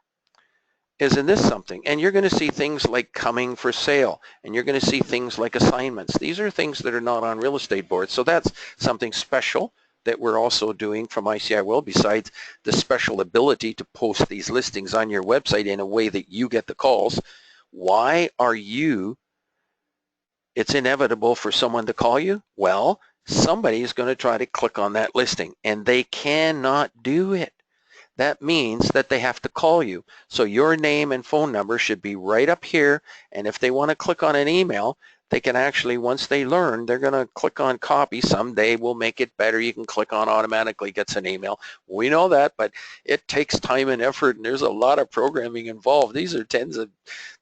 Isn't this something? And you're going to see things like coming for sale, and you're going to see things like assignments. These are things that are not on real estate boards, so that's something special that we're also doing from ICI World, besides the special ability to post these listings on your website in a way that you get the calls. Why are it's inevitable for someone to call you? Well, somebody is going to try to click on that listing, and they cannot do it. That means that they have to call you. So your name and phone number should be right up here, and if they want to click on an email, they can actually, once they learn, they're going to click on copy. Someday we'll make it better. You can click on automatically gets an email. We know that, but it takes time and effort, and there's a lot of programming involved. These are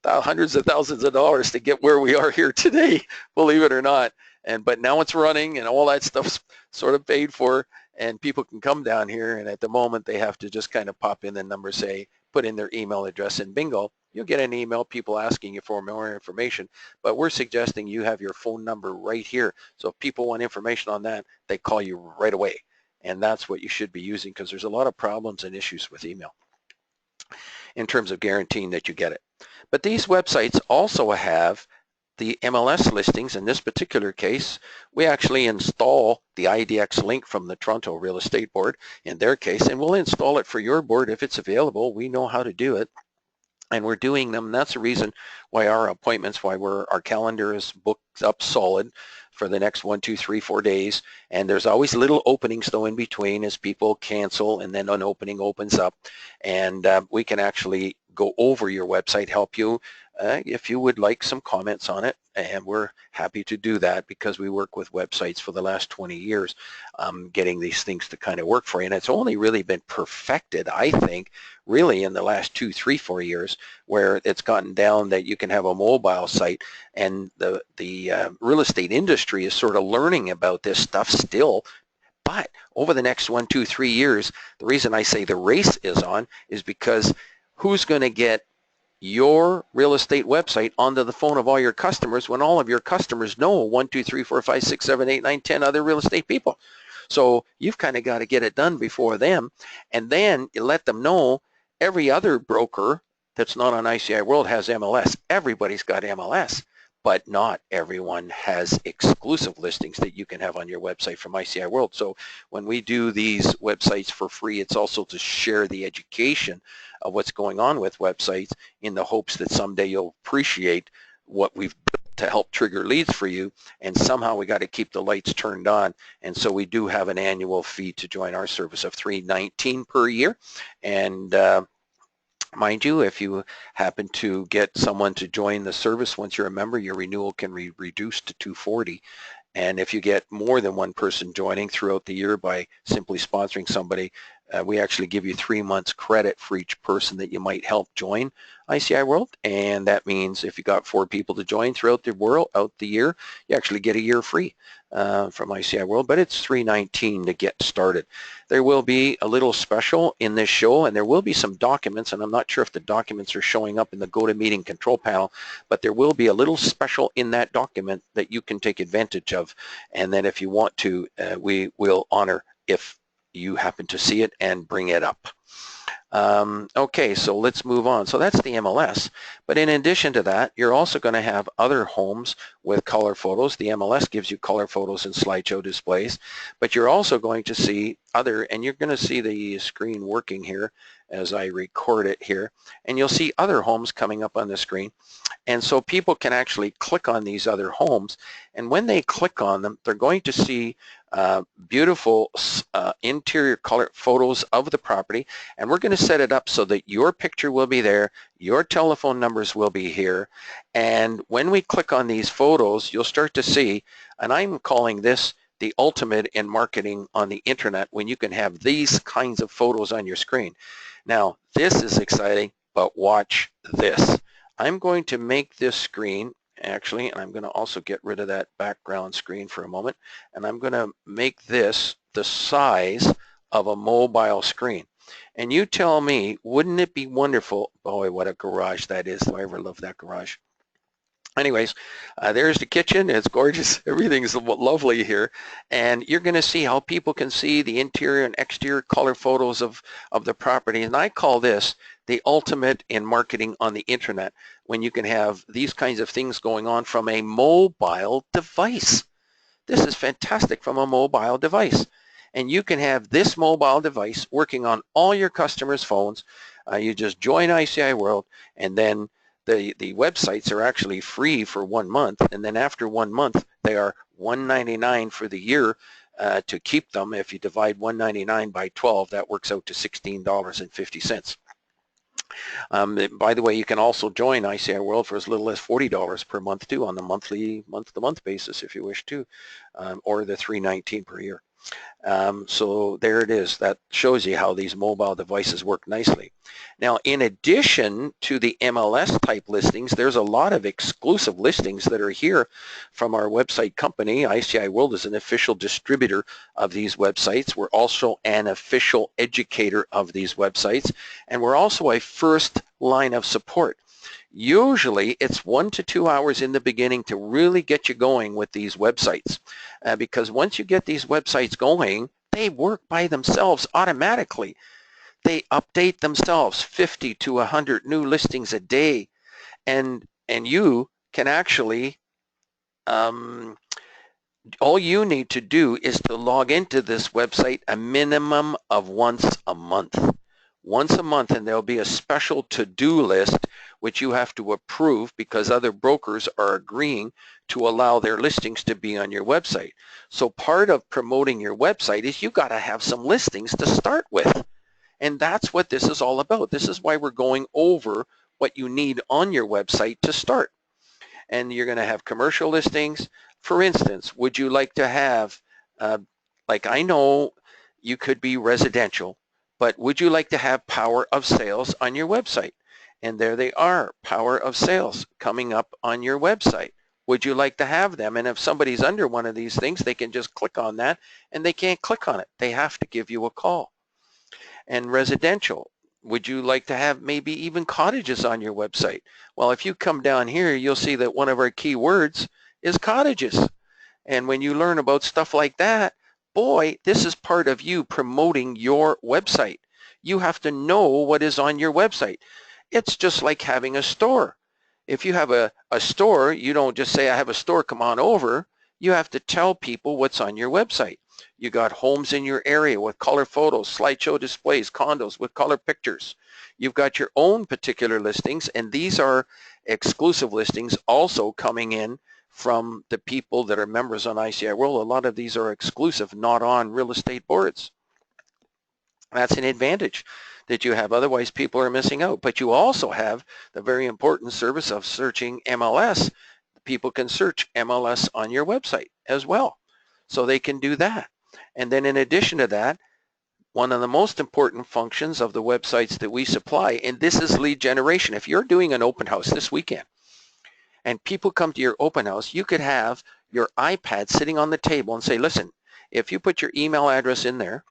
hundreds of thousands of dollars to get where we are here today, believe it or not. But now it's running, and all that stuff's sort of paid for, and people can come down here, and at the moment they have to just kind of pop in the number, say, put in their email address, and bingo, you'll get an email, people asking you for more information. But we're suggesting you have your phone number right here. So if people want information on that, they call you right away. And that's what you should be using, because there's a lot of problems and issues with email in terms of guaranteeing that you get it. But these websites also have the MLS listings, in this particular case, we actually install the IDX link from the Toronto Real Estate Board in their case, and we'll install it for your board if it's available. We know how to do it, and we're doing them. That's the reason why our appointments, our calendar is booked up solid for the next 1, 2, 3, 4 days. And there's always little openings though in between as people cancel, and then an opening opens up, and we can actually go over your website, help you if you would like some comments on it, and we're happy to do that because we work with websites for the last 20 years getting these things to kind of work for you. And it's only really been perfected, I think, really in the last 2, 3, 4 years, where it's gotten down that you can have a mobile site, and the real estate industry is sort of learning about this stuff still. But over the next 1, 2, 3 years, the reason I say the race is on is because who's going to get your real estate website onto the phone of all your customers when all of your customers know 1, 2, 3, 4, 5, 6, 7, 8, 9, 10 other real estate people? So you've kind of got to get it done before them, and then you let them know every other broker that's not on ICI World has MLS. Everybody's got MLS, but not everyone has exclusive listings that you can have on your website from ICI World. So when we do these websites for free, it's also to share the education of what's going on with websites in the hopes that someday you'll appreciate what we've built to help trigger leads for you. And somehow we got to keep the lights turned on. And so we do have an annual fee to join our service of $319 per year. And mind you, if you happen to get someone to join the service once you're a member, your renewal can be reduced to $240. And if you get more than one person joining throughout the year by simply sponsoring somebody, we actually give you 3 months credit for each person that you might help join ICI World. And that means if you got 4 people to join throughout the year, you actually get a year free from ICI World. But it's $319 to get started. There will be a little special in this show, and there will be some documents, and I'm not sure if the documents are showing up in the GoToMeeting control panel, but there will be a little special in that document that you can take advantage of. And then if you want to, we will honor if you happen to see it and bring it up. Okay, so let's move on. So that's the MLS. But in addition to that, you're also going to have other homes with color photos. The MLS gives you color photos and slideshow displays. But you're also going to see other, and you're going to see the screen working here as I record it here. And you'll see other homes coming up on the screen. And so people can actually click on these other homes. And when they click on them, they're going to see beautiful interior color photos of the property, and we're going to set it up so that your picture will be there, your telephone numbers will be here, and when we click on these photos, you'll start to see, and I'm calling this the ultimate in marketing on the internet, when you can have these kinds of photos on your screen. Now, this is exciting, but watch this. I'm going to make this screen actually, and I'm going to also get rid of that background screen for a moment, and I'm going to make this the size of a mobile screen. And you tell me, wouldn't it be wonderful? Boy, what a garage that is. Do I ever love that garage? Anyways, there's the kitchen. It's gorgeous. Everything's lovely here. And you're going to see how people can see the interior and exterior color photos of the property. And I call this the ultimate in marketing on the internet, when you can have these kinds of things going on from a mobile device. This is fantastic from a mobile device. And you can have this mobile device working on all your customers' phones. You just join ICI World, and then the websites are actually free for 1 month, and then after 1 month they are $199 for the year to keep them. If you divide $199 by 12, that works out to $16.50. By the way, you can also join ICI World for as little as $40 per month too, on the month-to-month basis if you wish to, or the $319 per year. So there it is. That shows you how these mobile devices work nicely. Now, in addition to the MLS type listings, there's a lot of exclusive listings that are here from our website company. ICI World is an official distributor of these websites. We're also an official educator of these websites, and we're also a first line of support. Usually it's 1 to 2 hours in the beginning to really get you going with these websites, because once you get these websites going, they work by themselves automatically. They update themselves, 50 to 100 new listings a day, and you can actually all you need to do is to log into this website a minimum of once a month. Once a month, and there'll be a special to-do list which you have to approve because other brokers are agreeing to allow their listings to be on your website. So part of promoting your website is you got to have some listings to start with. And that's what this is all about. This is why we're going over what you need on your website to start. And you're going to have commercial listings. For instance, would you like to have, like I know you could be residential, but would you like to have power of sales on your website? And there they are, power of sales coming up on your website. Would you like to have them? And if somebody's under one of these things, they can just click on that, and they can't click on it. They have to give you a call. And residential, would you like to have maybe even cottages on your website? Well, if you come down here, you'll see that one of our key words is cottages. And when you learn about stuff like that, boy, this is part of you promoting your website. You have to know what is on your website. It's just like having a store. If you have a store, you don't just say, I have a store, come on over. You have to tell people what's on your website. You got homes in your area with color photos, slideshow displays, condos with color pictures. You've got your own particular listings, and these are exclusive listings also coming in from the people that are members on ICI World. A lot of these are exclusive, not on real estate boards. That's an advantage that you have. Otherwise, people are missing out. But you also have the very important service of searching MLS. People can search MLS on your website as well. So they can do that. And then in addition to that, one of the most important functions of the websites that we supply, and this is lead generation. If you're doing an open house this weekend and people come to your open house, you could have your iPad sitting on the table and say, listen, if you put your email address in there,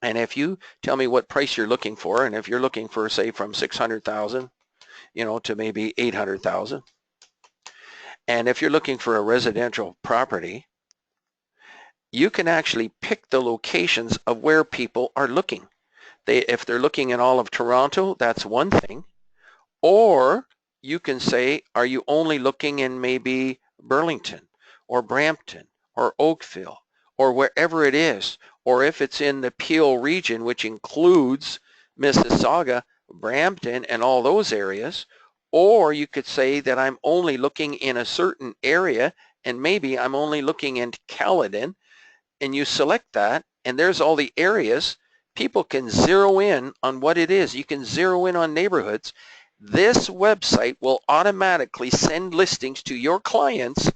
and if you tell me what price you're looking for, and if you're looking for, say, from 600,000, to maybe 800,000, and if you're looking for a residential property, you can actually pick the locations of where people are looking. If they're looking in all of Toronto, that's one thing. Or you can say, are you only looking in maybe Burlington or Brampton or Oakville or wherever it is? Or if it's in the Peel region, which includes Mississauga, Brampton, and all those areas. Or you could say that I'm only looking in a certain area, and maybe I'm only looking in Caledon, and you select that, and there's all the areas. People can zero in on what it is. You can zero in on neighborhoods. This website will automatically send listings to your clients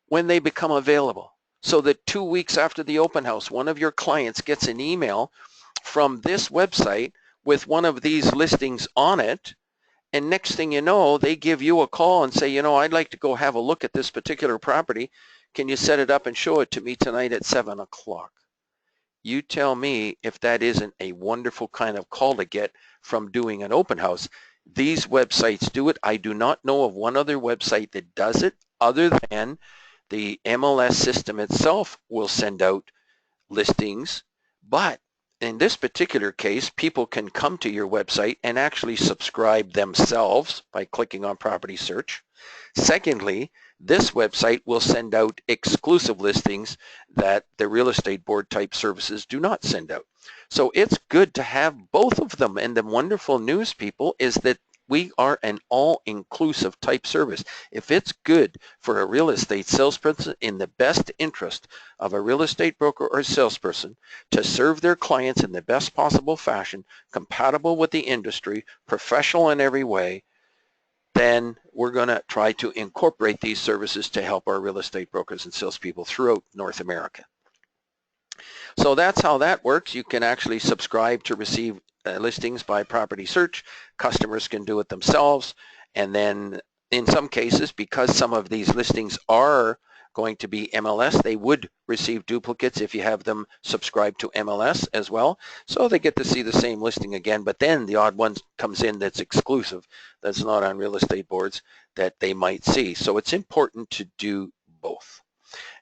when they become available. So that 2 weeks after the open house, one of your clients gets an email from this website with one of these listings on it, and next thing you know, they give you a call and say, I'd like to go have a look at this particular property. Can you set it up and show it to me tonight at 7 o'clock? You tell me if that isn't a wonderful kind of call to get from doing an open house. These websites do it. I do not know of one other website that does it other than the MLS system itself will send out listings. But in this particular case, people can come to your website and actually subscribe themselves by clicking on property search. Secondly, this website will send out exclusive listings that the real estate board type services do not send out. So it's good to have both of them. And the wonderful news, people, is that we are an all-inclusive type service. If it's good for a real estate salesperson, in the best interest of a real estate broker or salesperson to serve their clients in the best possible fashion, compatible with the industry, professional in every way, then we're going to try to incorporate these services to help our real estate brokers and salespeople throughout North America. So that's how that works. You can actually subscribe to receive listings by property search. Customers can do it themselves. And then in some cases, because some of these listings are going to be MLS, they would receive duplicates if you have them subscribe to MLS as well. So they get to see the same listing again, but then the odd one comes in that's exclusive, that's not on real estate boards, that they might see. So it's important to do both.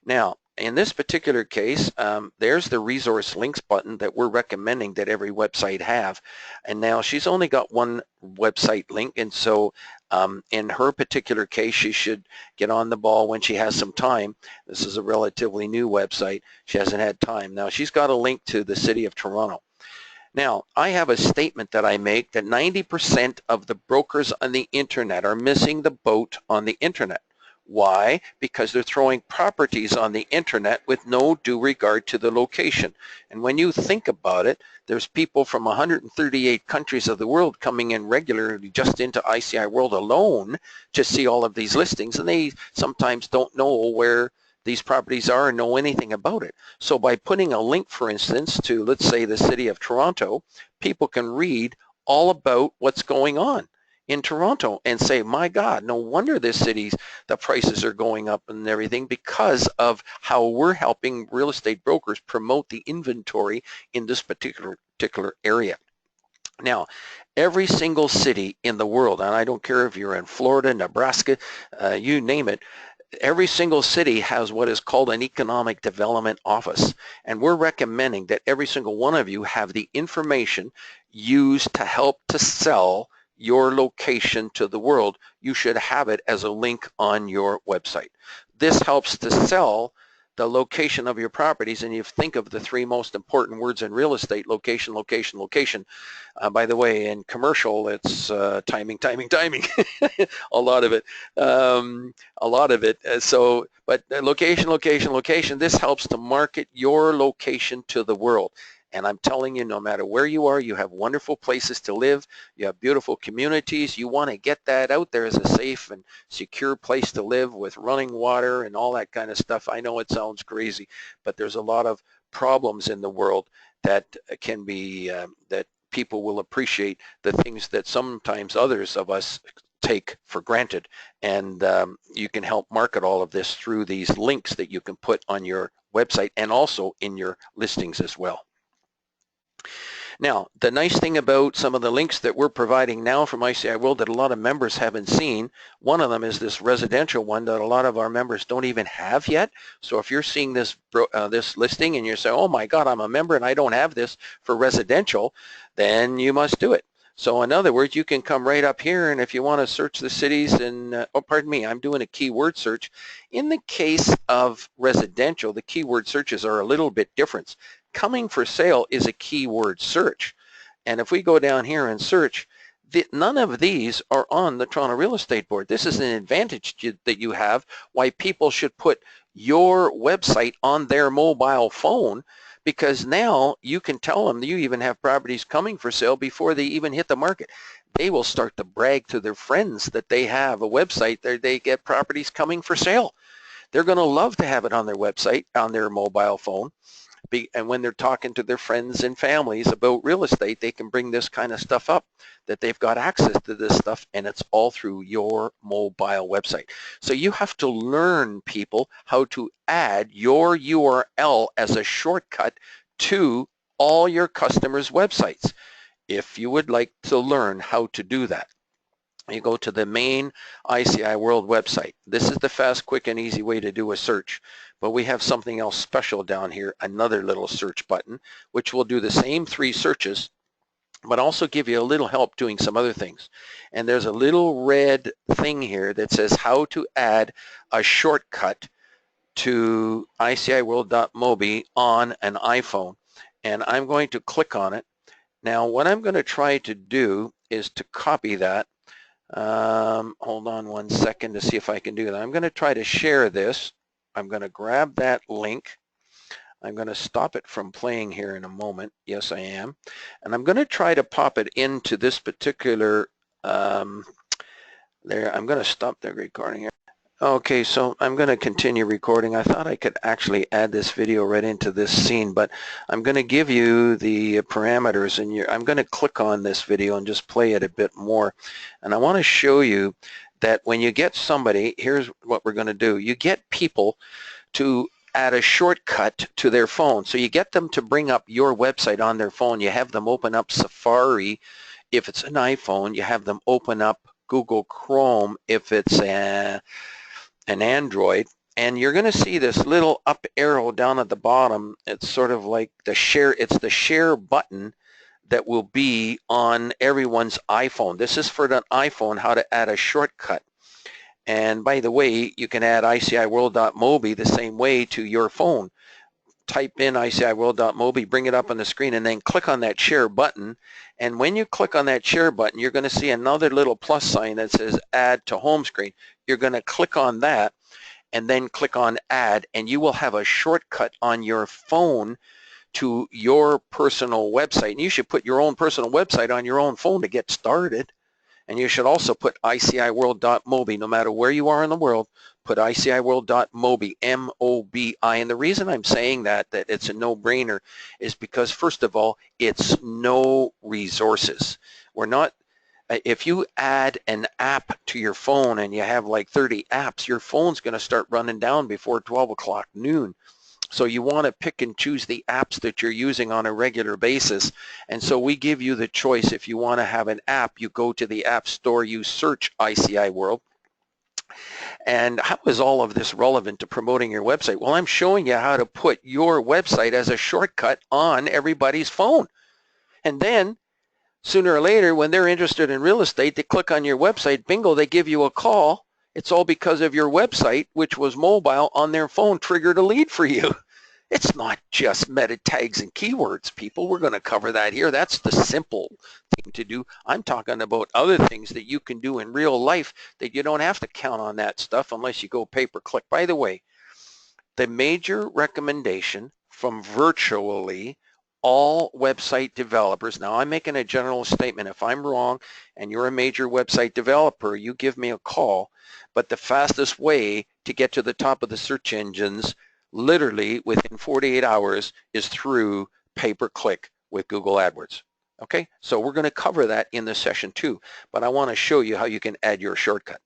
Now, in this particular case, there's the resource links button that we're recommending that every website have. And now she's only got one website link, and so in her particular case, she should get on the ball when she has some time. This is a relatively new website. She hasn't had time. Now she's got a link to the City of Toronto. Now, I have a statement that I make that 90% of the brokers on the internet are missing the boat on the internet. Why? Because they're throwing properties on the internet with no due regard to the location. And when you think about it, there's people from 138 countries of the world coming in regularly just into ICI World alone to see all of these listings, and they sometimes don't know where these properties are and know anything about it. So by putting a link, for instance, to, let's say, the City of Toronto, people can read all about what's going on in Toronto and say, my God, no wonder this city's, the prices are going up and everything, because of how we're helping real estate brokers promote the inventory in this particular area. Now, every single city in the world, and I don't care if you're in Florida, Nebraska, you name it, every single city has what is called an economic development office, and we're recommending that every single one of you have the information used to help to sell your location to the world. You should have it as a link on your website. This helps to sell the location of your properties, and you think of the three most important words in real estate: location, location, location. By the way, in commercial, it's timing, timing, timing. A lot of it. But location, location, location. This helps to market your location to the world. And I'm telling you, no matter where you are, you have wonderful places to live. You have beautiful communities. You want to get that out there as a safe and secure place to live with running water and all that kind of stuff. I know it sounds crazy, but there's a lot of problems in the world that can be, that people will appreciate the things that sometimes others of us take for granted. And you can help market all of this through these links that you can put on your website and also in your listings as well. Now, the nice thing about some of the links that we're providing now from ICI World that a lot of members haven't seen, one of them is this residential one that a lot of our members don't even have yet. So if you're seeing this this listing and you're saying, oh my God, I'm a member and I don't have this for residential, then you must do it. So in other words, you can come right up here, and if you want to search the cities and, oh, pardon me, I'm doing a keyword search. In the case of residential, the keyword searches are a little bit different. Coming for sale is a keyword search. And if we go down here and search, none of these are on the Toronto Real Estate Board. This is an advantage that you have, why people should put your website on their mobile phone, because now you can tell them you even have properties coming for sale before they even hit the market. They will start to brag to their friends that they have a website that they get properties coming for sale. They're going to love to have it on their website, on their mobile phone. And when they're talking to their friends and families about real estate, they can bring this kind of stuff up, that they've got access to this stuff, and it's all through your mobile website. So you have to learn, people, how to add your URL as a shortcut to all your customers' websites. If you would like to learn how to do that, you go to the main ICI World website. This is the fast, quick, and easy way to do a search. But we have something else special down here, another little search button, which will do the same 3 searches, but also give you a little help doing some other things. And there's a little red thing here that says how to add a shortcut to iciworld.mobi on an iPhone. And I'm going to click on it. Now, what I'm going to try to do is to copy that. Hold on one second to see if I can do that. I'm going to try to share this. I'm going to grab that link. I'm going to stop it from playing here in a moment. Yes, I am. And I'm going to try to pop it into this particular, there. I'm going to stop the recording here. Okay, so I'm going to continue recording. I thought I could actually add this video right into this scene, but I'm going to give you the parameters, and I'm going to click on this video and just play it a bit more. And I want to show you that when you get somebody, here's what we're going to do. You get people to add a shortcut to their phone. So you get them to bring up your website on their phone. You have them open up Safari. If it's an iPhone, you have them open up Google Chrome if it's an Android, And you're going to see this little up arrow down at the bottom. It's sort of like the share. It's the share button that will be on everyone's iPhone. This is for the iPhone, how to add a shortcut. And by the way, you can add iciworld.mobi the same way to your phone. Type in iciworld.mobi, bring it up on the screen, and then click on that share button. And when you click on that share button, you're going to see another little plus sign that says add to home screen. You're going to click on that and then click on add, and you will have a shortcut on your phone to your personal website. And you should put your own personal website on your own phone to get started. And you should also put iciworld.mobi, no matter where you are in the world, put iciworld.mobi, M-O-B-I. And the reason I'm saying that it's a no-brainer is because, first of all, it's no resources. We're not, if you add an app to your phone and you have like 30 apps, your phone's going to start running down before 12 o'clock noon. So you want to pick and choose the apps that you're using on a regular basis. And so we give you the choice. If you want to have an app, you go to the App Store, you search ICI World. And how is all of this relevant to promoting your website? Well, I'm showing you how to put your website as a shortcut on everybody's phone. And then sooner or later, when they're interested in real estate, they click on your website, bingo, they give you a call. It's all because of your website, which was mobile on their phone, triggered a lead for you. It's not just meta tags and keywords, people. We're going to cover that here. That's the simple thing to do. I'm talking about other things that you can do in real life that you don't have to count on that stuff unless you go pay-per-click. By the way, the major recommendation from virtually all website developers, now I'm making a general statement. If I'm wrong and you're a major website developer, you give me a call. But the fastest way to get to the top of the search engines, literally within 48 hours, is through pay-per-click with Google AdWords. Okay, so we're going to cover that in this session too, but I want to show you how you can add your shortcut.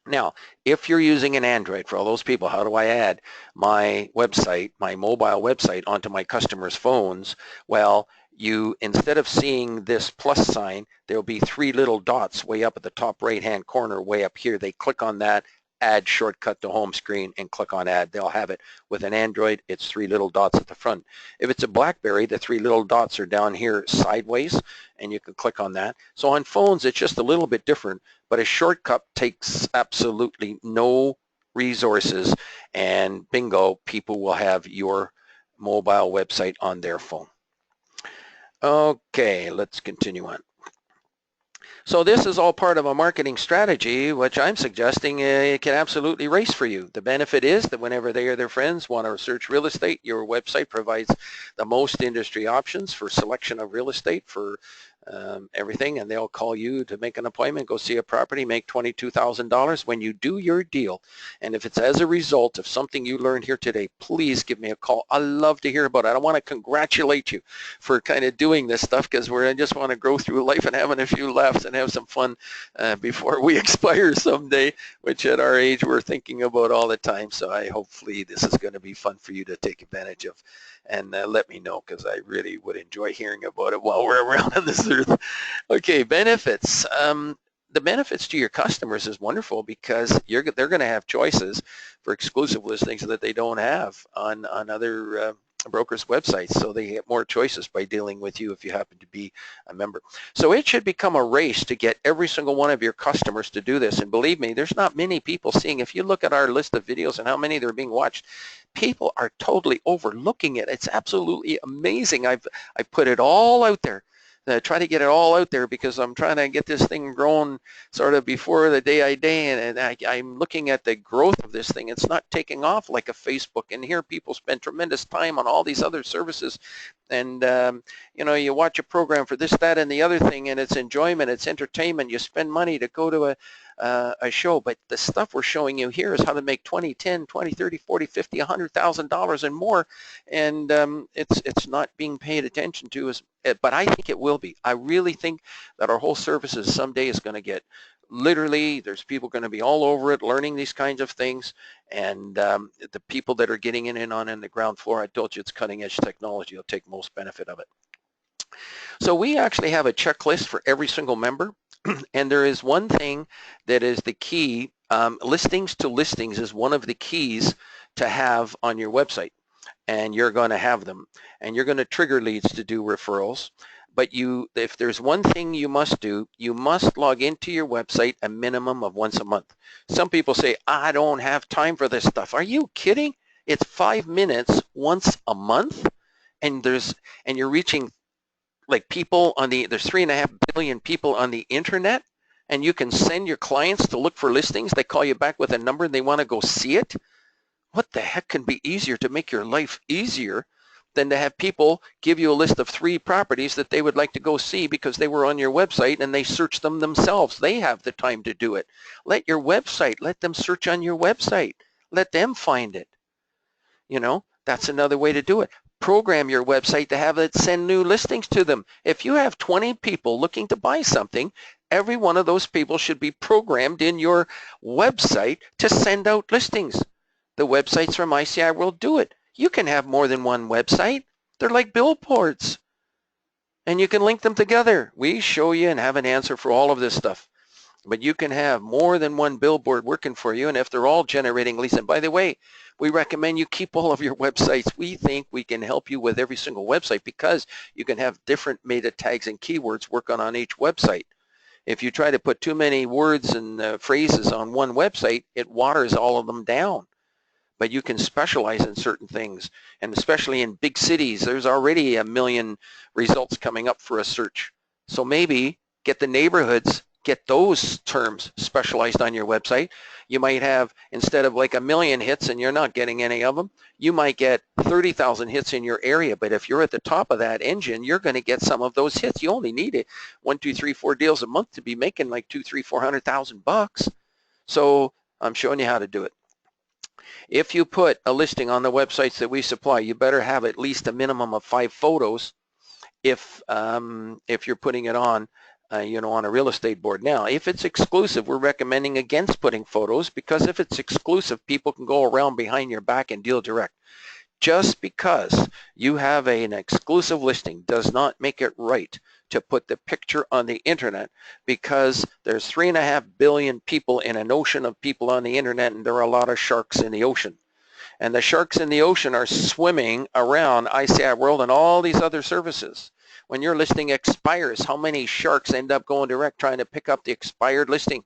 Now, if you're using an Android, for all those people, how do I add my website, my mobile website, onto my customers' phones? Well, you, instead of seeing this plus sign, there'll be three little dots way up at the top right-hand corner, way up here. They click on that, add shortcut to home screen, and click on add. They'll have it. With an Android, it's three little dots at the front. If it's a BlackBerry, the three little dots are down here sideways, and you can click on that. So on phones, it's just a little bit different, but a shortcut takes absolutely no resources, and bingo, people will have your mobile website on their phone. Okay, let's continue on. So this is all part of a marketing strategy, which I'm suggesting it can absolutely race for you. The benefit is that whenever they or their friends want to search real estate, your website provides the most industry options for selection of real estate for everything, and they'll call you to make an appointment, go see a property, make $22,000 when you do your deal. And if it's as a result of something you learned here today, please give me a call. I love to hear about it. I want to congratulate you for kind of doing this stuff, because I just want to go through life and having a few laughs and have some fun before we expire someday, which at our age we're thinking about all the time. So hopefully this is going to be fun for you to take advantage of. And let me know, because I really would enjoy hearing about it while we're around on this earth. Okay, benefits. The benefits to your customers is wonderful, because they're going to have choices for exclusive listings that they don't have on other brokers' websites. So they get more choices by dealing with you if you happen to be a member. So it should become a race to get every single one of your customers to do this. And believe me, there's not many people seeing. If you look at our list of videos and how many they're being watched, people are totally overlooking it. It's absolutely amazing. I put it all out there. Try to get it all out there, because I'm trying to get this thing growing sort of before the day and I'm looking at the growth of this thing. It's not taking off like a Facebook, and here people spend tremendous time on all these other services, and you know, you watch a program for this, that, and the other thing, and it's enjoyment, it's entertainment. You spend money to go to a show, but the stuff we're showing you here is how to make 20, 10, 20, 30, 40, 50, $100,000 and more, and it's not being paid attention to, but I think it will be. I really think that our whole services someday is going to get, literally, there's people going to be all over it learning these kinds of things, and the people that are getting in on the ground floor, I told you it's cutting edge technology, will take most benefit of it. So we actually have a checklist for every single member, and there is one thing that is the key Listings to listings is one of the keys to have on your website, and you're going to have them, and you're going to trigger leads to do referrals. But if there's one thing you must do, you must log into your website a minimum of once a month. Some people say, I don't have time for this stuff. Are you kidding? It's 5 minutes once a month, and you're reaching like people there's 3.5 billion people on the internet, and you can send your clients to look for listings. They call you back with a number and they want to go see it. What the heck can be easier to make your life easier than to have people give you a list of 3 properties that they would like to go see because they were on your website and they searched them themselves. They have the time to do it. Let them search on your website. Let them find it. That's another way to do it. Program your website to have it send new listings to them. If you have 20 people looking to buy something, every one of those people should be programmed in your website to send out listings. The websites from ICI World do it. You can have more than one website. They're like billboards, and you can link them together. We show you and have an answer for all of this stuff. But you can have more than one billboard working for you, and if they're all generating leads, and by the way, we recommend you keep all of your websites. We think we can help you with every single website because you can have different meta tags and keywords working on each website. If you try to put too many words and phrases on one website, it waters all of them down. But you can specialize in certain things, and especially in big cities, there's already 1 million results coming up for a search. So maybe get the neighborhoods, get those terms specialized on your website. You might have, instead of like 1 million hits and you're not getting any of them, you might get 30,000 hits in your area. But if you're at the top of that engine, you're going to get some of those hits. You only need 1, 2, 3, 4 deals a month to be making like 200,000, 300,000, 400,000 bucks. So I'm showing you how to do it. If you put a listing on the websites that we supply, you better have at least a minimum of 5 photos if you're putting it on on a real estate board. Now, if it's exclusive, we're recommending against putting photos, because if it's exclusive, people can go around behind your back and deal direct. Just because you have an exclusive listing does not make it right to put the picture on the internet, because there's 3.5 billion people in an ocean of people on the internet, and there are a lot of sharks in the ocean. And the sharks in the ocean are swimming around ICI World and all these other services. When your listing expires, how many sharks end up going direct trying to pick up the expired listing?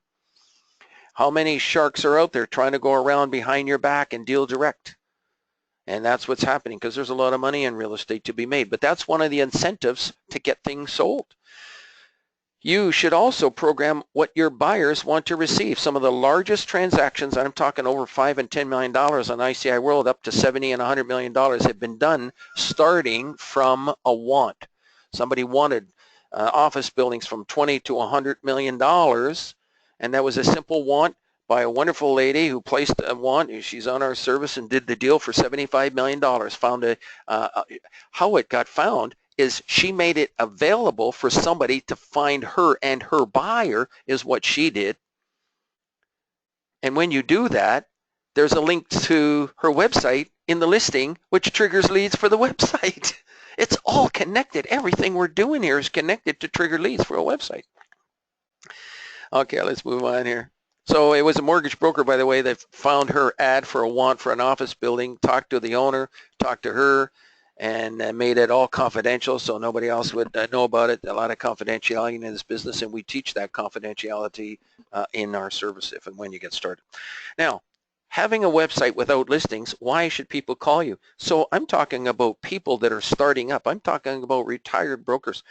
How many sharks are out there trying to go around behind your back and deal direct? And that's what's happening, because there's a lot of money in real estate to be made. But that's one of the incentives to get things sold. You should also program what your buyers want to receive. Some of the largest transactions, I'm talking over $5 and $10 million on ICI World, up to $70 and $100 million, have been done starting from a want. Somebody wanted office buildings from $20 to $100 million, and that was a simple want by a wonderful lady who placed a want. She's on our service and did the deal for $75 million. Found how it got found is she made it available for somebody to find her, and her buyer is what she did. And when you do that, there's a link to her website in the listing, which triggers leads for the website. It's all connected. Everything we're doing here is connected to trigger leads for a website. Okay, let's move on here. So it was a mortgage broker, by the way, that found her ad for a want for an office building, talked to the owner, talked to her, and made it all confidential so nobody else would know about it. A lot of confidentiality in this business, and we teach that confidentiality in our service if and when you get started. Now, having a website without listings, why should people call you? So I'm talking about people that are starting up. I'm talking about retired brokers.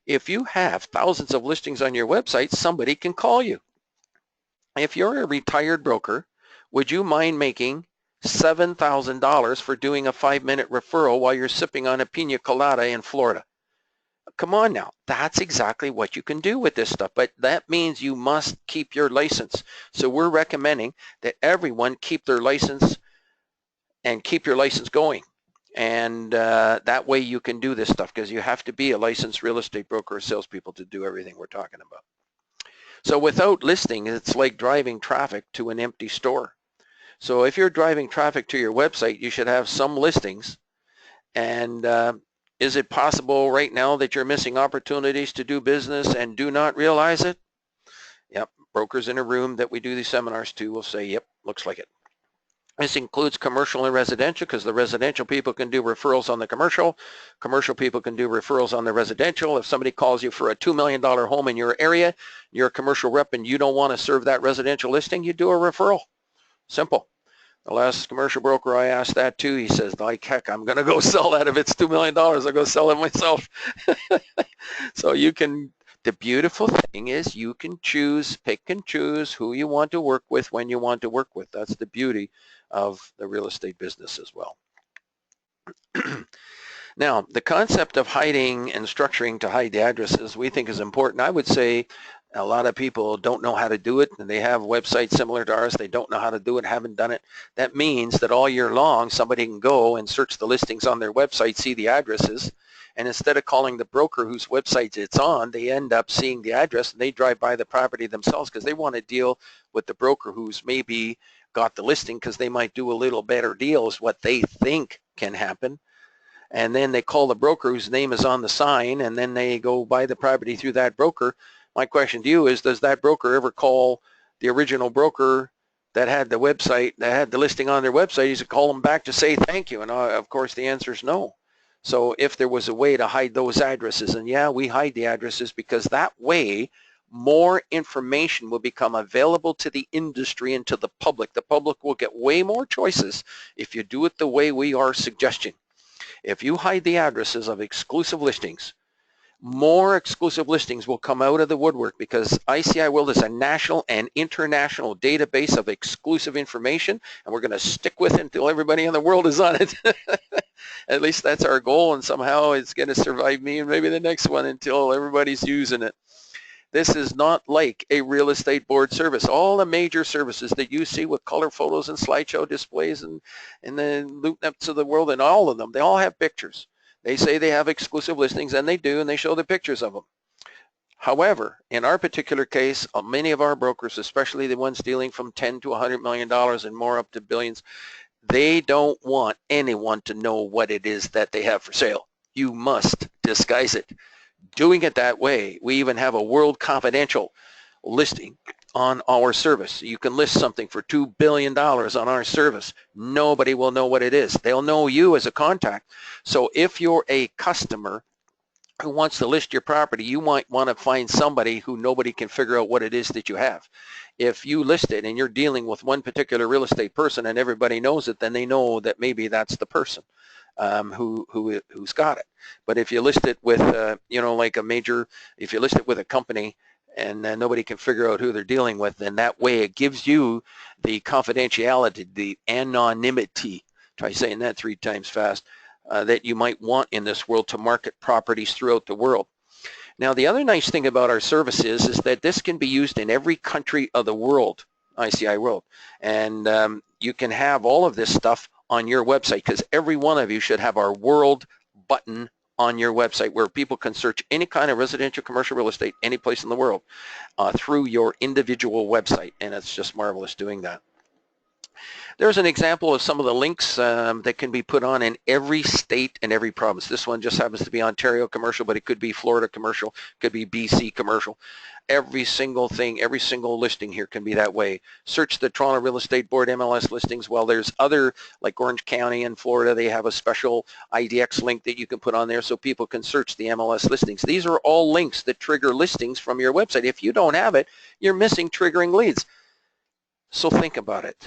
If you have thousands of listings on your website, somebody can call you. If you're a retired broker, would you mind making $7,000 for doing a 5-minute referral while you're sipping on a pina colada in Florida? Come on now, that's exactly what you can do with this stuff, but that means you must keep your license. So we're recommending that everyone keep their license and keep your license going. And that way you can do this stuff, because you have to be a licensed real estate broker or salespeople to do everything we're talking about. So without listing, it's like driving traffic to an empty store. So if you're driving traffic to your website, you should have some listings. And is it possible right now that you're missing opportunities to do business and do not realize it? Yep, brokers in a room that we do these seminars to will say, yep, looks like it. This includes commercial and residential, because the residential people can do referrals on the commercial. Commercial people can do referrals on the residential. If somebody calls you for a $2 million home in your area, you're a commercial rep and you don't want to serve that residential listing, you do a referral. Simple. The last commercial broker I asked that to, he says, like heck, I'm going to go sell that. If it's $2 million, I'll go sell it myself. So you can, the beautiful thing is you can choose, pick and choose who you want to work with when you want to work with. That's the beauty of the real estate business as well. Now, the concept of hiding and structuring to hide the addresses we think is important. I would say a lot of people don't know how to do it, and they have websites similar to ours. They don't know how to do it, haven't done it. That means that all year long, somebody can go and search the listings on their website, see the addresses, and instead of calling the broker whose website it's on, they end up seeing the address and they drive by the property themselves because they want to deal with the broker who's maybe got the listing because they might do a little better deal is what they think can happen. And then they call the broker whose name is on the sign, and then they go buy the property through that broker. My question to you is, does that broker ever call the original broker that had the website, that had the listing on their website? He's call them back to say thank you. And of course the answer is no. So if there was a way to hide those addresses, and yeah, we hide the addresses because that way more information will become available to the industry and to the public. The public will get way more choices if you do it the way we are suggesting. If you hide the addresses of exclusive listings, more exclusive listings will come out of the woodwork because ICI World is a national and international database of exclusive information, and we're going to stick with it until everybody in the world is on it. At least that's our goal, and somehow it's going to survive me and maybe the next one until everybody's using it. This is not like a real estate board service. All the major services that you see with color photos and slideshow displays and the LoopNets of the world and all of them, they all have pictures. They say they have exclusive listings, and they do, and they show the pictures of them. However, in our particular case, many of our brokers, especially the ones dealing from $10 to $100 million and more up to billions, they don't want anyone to know what it is that they have for sale. You must disguise it. Doing it that way, we even have a world confidential listing on our service. You can list something for $2 billion on our service. Nobody will know what it is. They'll know you as a contact. So if you're a customer who wants to list your property, you might want to find somebody who nobody can figure out what it is that you have. If you list it and you're dealing with one particular real estate person and everybody knows it, then they know that maybe that's the person. Who's got it. But if you list it with, like a major, if you list it with a company and nobody can figure out who they're dealing with, then that way it gives you the confidentiality, the anonymity, try saying that 3 times fast, that you might want in this world to market properties throughout the world. Now, the other nice thing about our service is that this can be used in every country of the world, ICI World. And you can have all of this stuff on your website because every one of you should have our world button on your website where people can search any kind of residential, commercial real estate, any place in the world through your individual website. And it's just marvelous doing that. There's an example of some of the links that can be put on in every state and every province. This one just happens to be Ontario commercial, but it could be Florida commercial, could be BC commercial. Every single thing, every single listing here can be that way. Search the Toronto Real Estate Board MLS listings. Well, there's other, like Orange County in Florida, they have a special IDX link that you can put on there so people can search the MLS listings. These are all links that trigger listings from your website. If you don't have it, you're missing triggering leads. So think about it.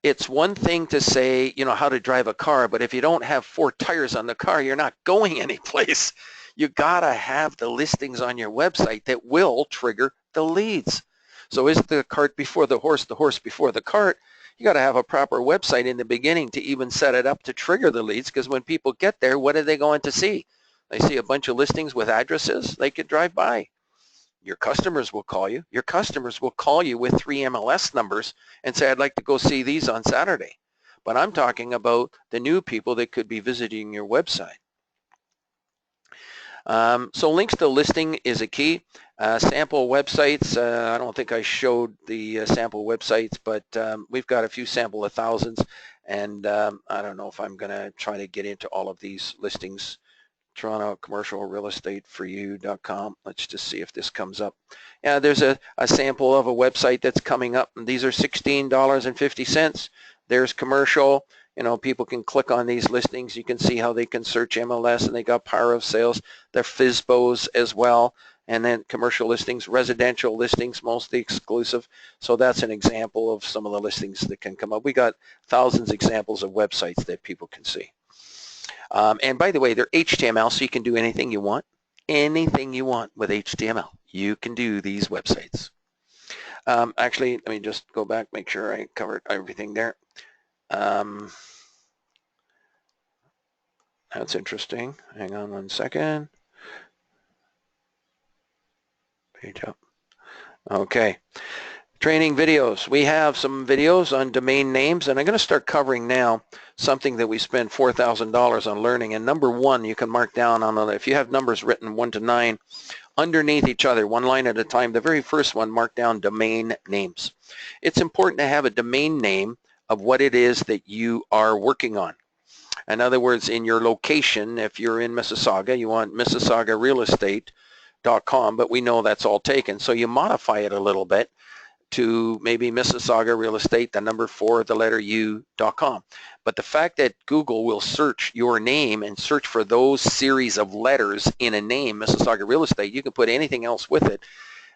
It's one thing to say, how to drive a car, but if you don't have 4 tires on the car, you're not going anyplace. You gotta have the listings on your website that will trigger the leads. So is the cart before the horse before the cart? You gotta have a proper website in the beginning to even set it up to trigger the leads, because when people get there, what are they going to see? They see a bunch of listings with addresses, they could drive by. Your customers will call you. Your customers will call you with 3 MLS numbers and say, I'd like to go see these on Saturday. But I'm talking about the new people that could be visiting your website. So links to listing is a key. Sample websites, I don't think I showed the sample websites, but we've got a few sample of thousands, and I don't know if I'm going to try to get into all of these listings TorontoCommercialRealEstateForYou.com. Let's just see if this comes up. Yeah, there's a sample of a website that's coming up, and these are $16.50. There's commercial. You know, people can click on these listings. You can see how they can search MLS, and they got Power of Sales. They're FSBOs as well, and then commercial listings, residential listings, mostly exclusive. So that's an example of some of the listings that can come up. We got thousands of examples of websites that people can see. And by the way, they're HTML, so you can do anything you want. Anything you want with HTML. You can do these websites. Actually, let me just go back, make sure I covered everything there. That's interesting. Hang on one second. Page up. Okay. Training videos. We have some videos on domain names, and I'm going to start covering now something that we spent $4,000 on learning. And number one, you can mark down on if you have numbers written 1 to 9 underneath each other, one line at a time. The very first one, mark down domain names. It's important to have a domain name of what it is that you are working on. In other words, in your location, if you're in Mississauga, you want MississaugaRealEstate.com, but we know that's all taken. So you modify it a little bit to maybe Mississauga Real Estate, the number 4, the letter U.com. But the fact that Google will search your name and search for those series of letters in a name, Mississauga Real Estate, you can put anything else with it.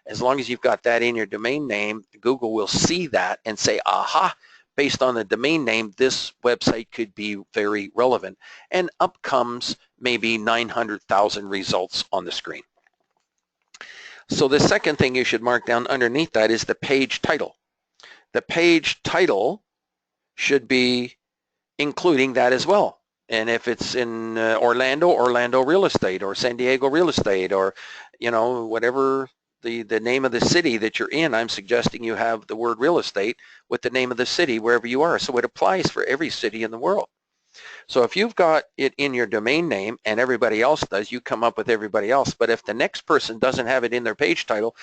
As long as you've got that in your domain name, Google will see that and say, aha, based on the domain name, this website could be very relevant. And up comes maybe 900,000 results on the screen. So the second thing you should mark down underneath that is the page title. The page title should be including that as well. And if it's in Orlando, Orlando Real Estate, or San Diego Real Estate, or, you know, whatever the name of the city that you're in, I'm suggesting you have the word real estate with the name of the city wherever you are. So it applies for every city in the world. So if you've got it in your domain name and everybody else does, you come up with everybody else. But if the next person doesn't have it in their page title,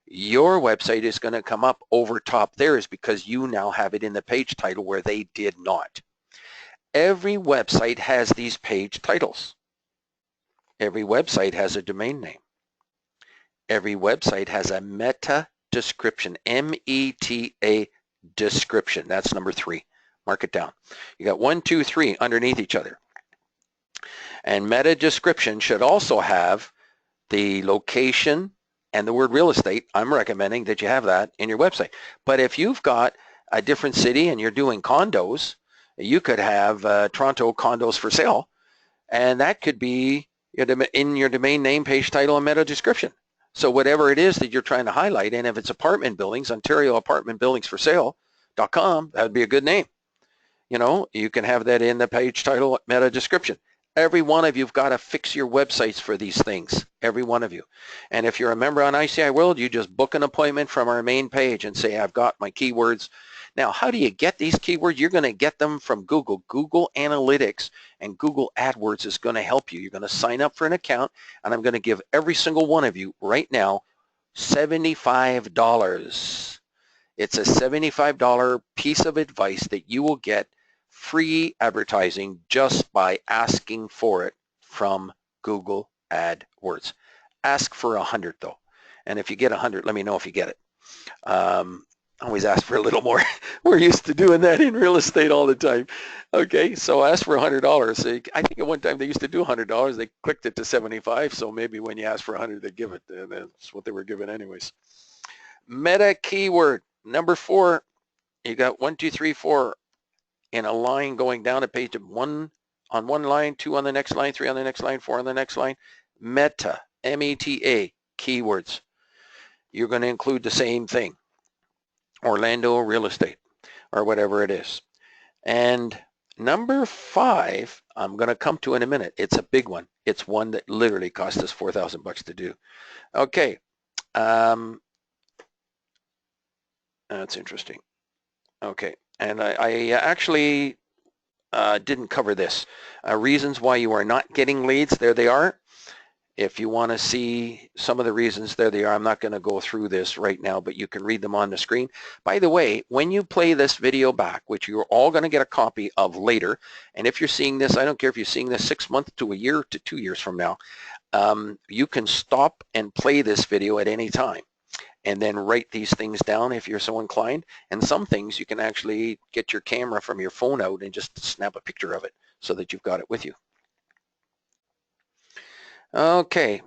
your website is going to come up over top theirs because you now have it in the page title where they did not. Every website has these page titles. Every website has a domain name. Every website has a meta description, M-E-T-A description. That's number 3. Mark it down. You got 1, 2, 3 underneath each other. And meta description should also have the location and the word real estate. I'm recommending that you have that in your website. But if you've got a different city and you're doing condos, you could have Toronto condos for sale, and that could be in your domain name, page title, and meta description. So whatever it is that you're trying to highlight, and if it's apartment buildings, Ontario Apartment Buildings for Sale.com, that would be a good name. You know, you can have that in the page title, meta description. Every one of you've got to fix your websites for these things, every one of you. And if you're a member on ICI World, you just book an appointment from our main page and say, I've got my keywords. Now, how do you get these keywords? You're going to get them from Google. Google Analytics and Google AdWords is going to help you. You're going to sign up for an account, and I'm going to give every single one of you right now $75. It's a $75 piece of advice that you will get free advertising just by asking for it from Google AdWords. Ask for 100 though. And if you get 100, let me know if you get it. Always ask for a little more. We're used to doing that in real estate all the time. Okay, so ask for $100. I think at one time they used to do $100. They clicked it to 75, so maybe when you ask for 100, they give it. And that's what they were given anyways. Meta keyword, number 4. You got 1, 2, 3, 4 in a line going down a page of 1 on one line, 2 on the next line, 3 on the next line, 4 on the next line. Meta, M-E-T-A, keywords. You're going to include the same thing. Orlando Real Estate, or whatever it is. And number 5, I'm going to come to in a minute. It's a big one. It's one that literally cost us $4,000 to do. Okay. That's interesting. Okay. And I actually didn't cover this. Reasons why you are not getting leads. There they are. If you want to see some of the reasons, there they are. I'm not going to go through this right now, but you can read them on the screen. By the way, when you play this video back, which you're all going to get a copy of later, and if you're seeing this, I don't care if you're seeing this 6 months to a year to 2 years from now, you can stop and play this video at any time and then write these things down if you're so inclined. And some things you can actually get your camera from your phone out and just snap a picture of it so that you've got it with you. Okay,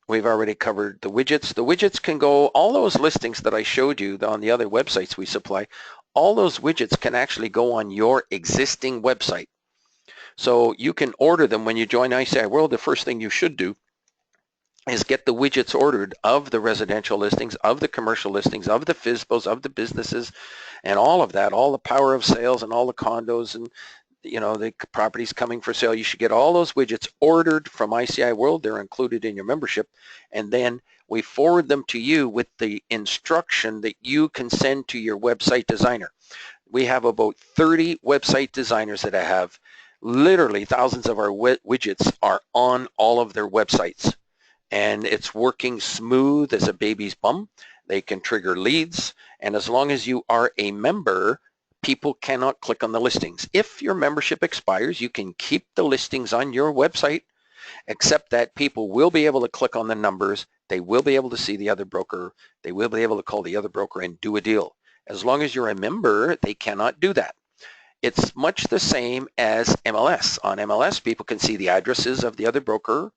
we've already covered the widgets. The widgets can go, all those listings that I showed you on the other websites we supply, all those widgets can actually go on your existing website. So you can order them when you join ICI World. The first thing you should do is get the widgets ordered of the residential listings, of the commercial listings, of the FSBOs, of the businesses, and all of that, all the power of sales and all the condos and the properties coming for sale. You should get all those widgets ordered from ICI World. They're included in your membership. And then we forward them to you with the instruction that you can send to your website designer. We have about 30 website designers that have literally thousands of our widgets are on all of their websites. And it's working smooth as a baby's bum. They can trigger leads. And as long as you are a member, people cannot click on the listings. If your membership expires, you can keep the listings on your website, except that people will be able to click on the numbers. They will be able to see the other broker. They will be able to call the other broker and do a deal. As long as you're a member, they cannot do that. It's much the same as MLS. On MLS, people can see the addresses of the other broker,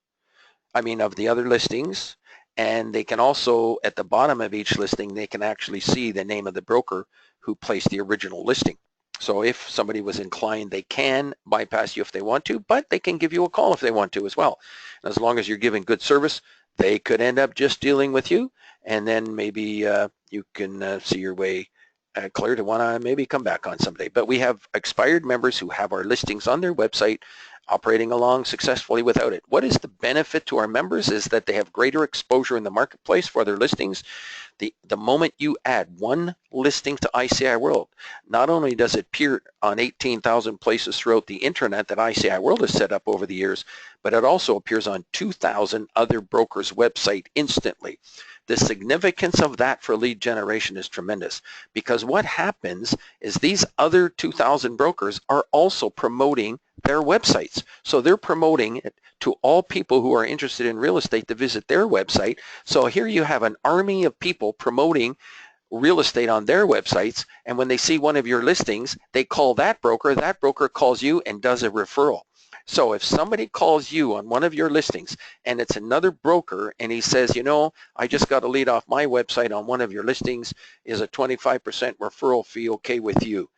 of the other listings, and they can also, at the bottom of each listing, they can actually see the name of the broker who placed the original listing. So if somebody was inclined, they can bypass you if they want to, but they can give you a call if they want to as well. And as long as you're giving good service, they could end up just dealing with you, and then maybe you can see your way clear to want to maybe come back on someday. But we have expired members who have our listings on their website operating along successfully without it. What is the benefit to our members is that they have greater exposure in the marketplace for their listings. The moment you add one listing to ICI World, not only does it appear on 18,000 places throughout the internet that ICI World has set up over the years, but it also appears on 2,000 other brokers' website instantly. The significance of that for lead generation is tremendous, because what happens is these other 2,000 brokers are also promoting their websites. So they're promoting it to all people who are interested in real estate to visit their website. So here you have an army of people promoting real estate on their websites, and when they see one of your listings, they call that broker calls you and does a referral. So if somebody calls you on one of your listings and it's another broker and he says, I just got a lead off my website on one of your listings, is a 25% referral fee okay with you?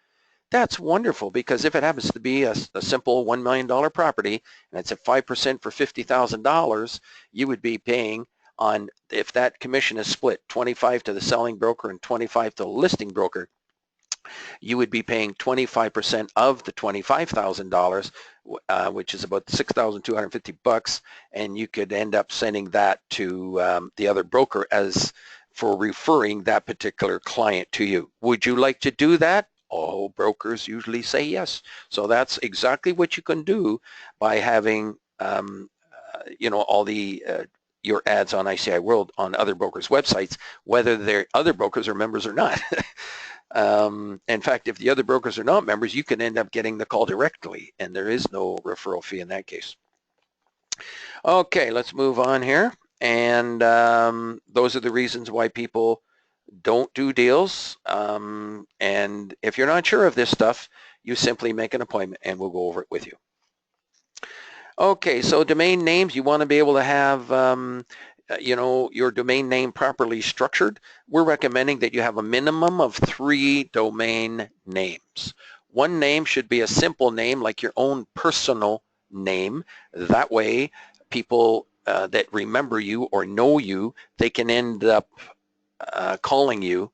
That's wonderful, because if it happens to be a simple $1 million property and it's at 5% for $50,000, you would be paying on, if that commission is split, 25 to the selling broker and 25 to the listing broker, you would be paying 25% of the $25,000, which is about $6,250, and you could end up sending that to the other broker as for referring that particular client to you. Would you like to do that? All brokers usually say yes. So that's exactly what you can do by having all the your ads on ICI World on other brokers' websites, whether they're other brokers are members or not. In fact, if the other brokers are not members, you can end up getting the call directly, and there is no referral fee in that case. Okay, let's move on here. And those are the reasons why people don't do deals. And if you're not sure of this stuff, you simply make an appointment and we'll go over it with you. Okay, so domain names, you want to be able to have your domain name properly structured. We're recommending that you have a minimum of 3 domain names. One name should be a simple name like your own personal name. That way, people that remember you or know you, they can end up calling you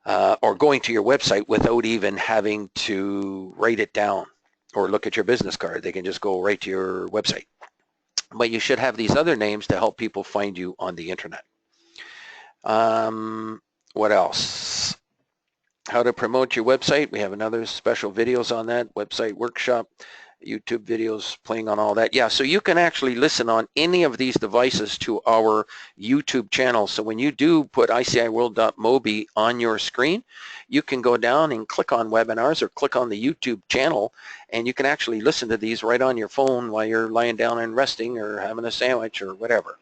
or going to your website without even having to write it down or look at your business card. They can just go right to your website. But you should have these other names to help people find you on the internet. What else? How to promote your website. We have another special videos on that, website workshop. YouTube videos playing on all that. Yeah, so you can actually listen on any of these devices to our YouTube channel. So when you do put iciworld.mobi on your screen, you can go down and click on webinars or click on the YouTube channel, and you can actually listen to these right on your phone while you're lying down and resting or having a sandwich or whatever.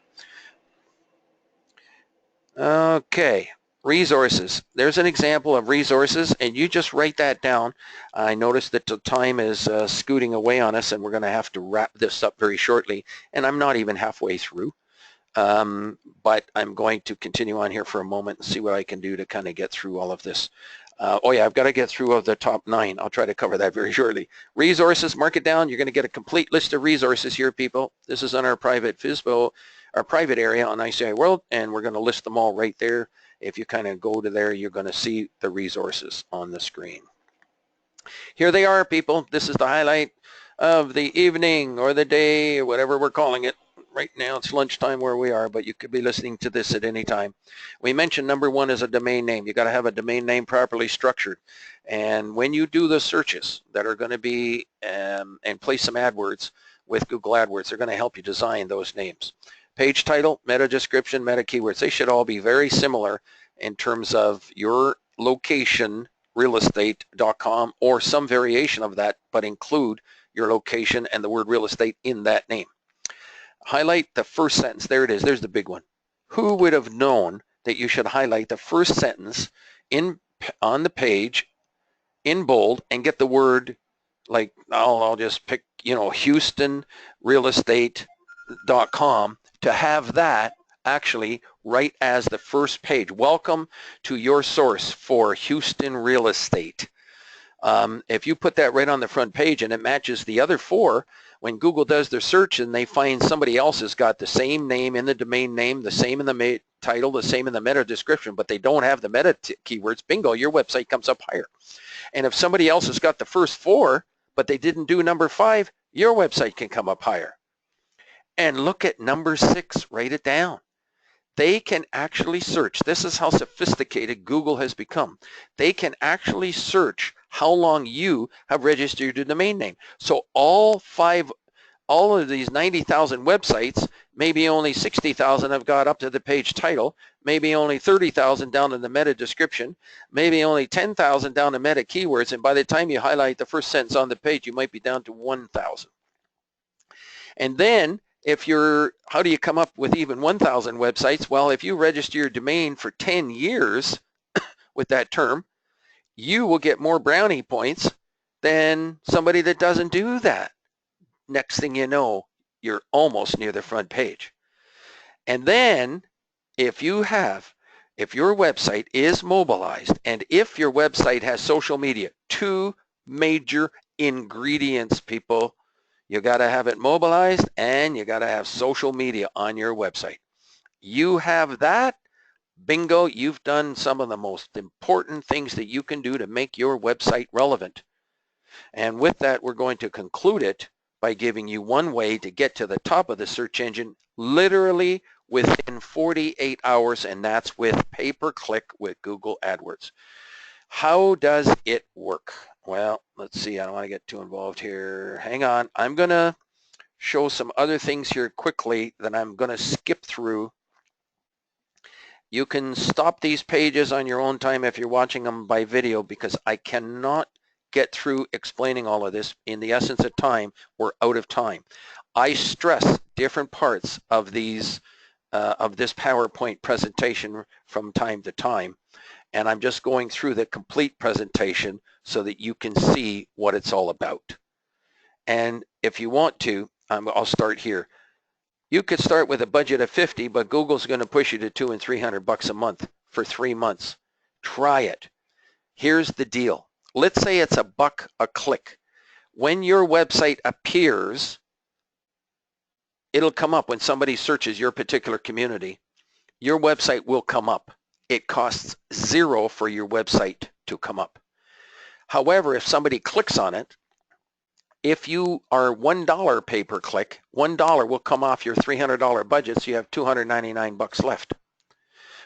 Okay, resources. There's an example of resources, and you just write that down. I noticed that the time is scooting away on us, and we're going to have to wrap this up very shortly, and I'm not even halfway through. But I'm going to continue on here for a moment and see what I can do to kind of get through all of this. Oh yeah, I've got to get through of the top 9. I'll try to cover that very shortly. Resources, mark it down. You're going to get a complete list of resources here, people. This is on our private FISBO, our private area on ICI World, and we're going to list them all right there. If you kind of go to there, you're going to see the resources on the screen. Here they are, people. This is the highlight of the evening or the day or whatever we're calling it. Right now it's lunchtime where we are, but you could be listening to this at any time. We mentioned number 1 is a domain name. You got to have a domain name properly structured. And when you do the searches that are going to be and place some AdWords with Google AdWords, they're going to help you design those names. Page title, meta description, meta keywords. They should all be very similar in terms of your location, realestate.com, or some variation of that, but include your location and the word real estate in that name. Highlight the first sentence. There it is. There's the big one. Who would have known that you should highlight the first sentence on the page in bold and get the word, like, I'll just pick, Houston realestate.com, to have that actually right as the first page. Welcome to your source for Houston real estate. If you put that right on the front page and it matches the other 4, when Google does their search and they find somebody else has got the same name in the domain name, the same in the title, the same in the meta description, but they don't have the meta keywords, bingo, your website comes up higher. And if somebody else has got the first 4, but they didn't do number 5, your website can come up higher. And look at number 6, write it down. They can actually search. This is how sophisticated Google has become. They can actually search how long you have registered your domain name. So all of these 90,000 websites, maybe only 60,000 have got up to the page title, maybe only 30,000 down in the meta description, maybe only 10,000 down to meta keywords, and by the time you highlight the first sentence on the page, you might be down to 1,000. And then how do you come up with even 1,000 websites? Well, if you register your domain for 10 years with that term, you will get more brownie points than somebody that doesn't do that. Next thing you know, you're almost near the front page. And then if your website is mobilized, and if your website has social media, 2 major ingredients, people. You got to have it mobilized, and you got to have social media on your website. You have that, bingo, you've done some of the most important things that you can do to make your website relevant. And with that, we're going to conclude it by giving you one way to get to the top of the search engine literally within 48 hours, and that's with pay-per-click with Google AdWords. How does it work? Well, let's see. I don't want to get too involved here. Hang on. I'm going to show some other things here quickly that I'm going to skip through. You can stop these pages on your own time if you're watching them by video, because I cannot get through explaining all of this. In the essence of time, we're out of time. I stress different parts of this PowerPoint presentation from time to time. And I'm just going through the complete presentation so that you can see what it's all about. And if you want to, I'll start here. You could start with a budget of 50, but Google's going to push you to $200 and $300 a month for 3 months. Try it. Here's the deal. Let's say it's $1 a click. When your website appears, it'll come up when somebody searches your particular community. Your website will come up. It costs $0 for your website to come up. However, if somebody clicks on it, if you are $1 pay-per-click, $1 will come off your $300 budget, so you have $299 left.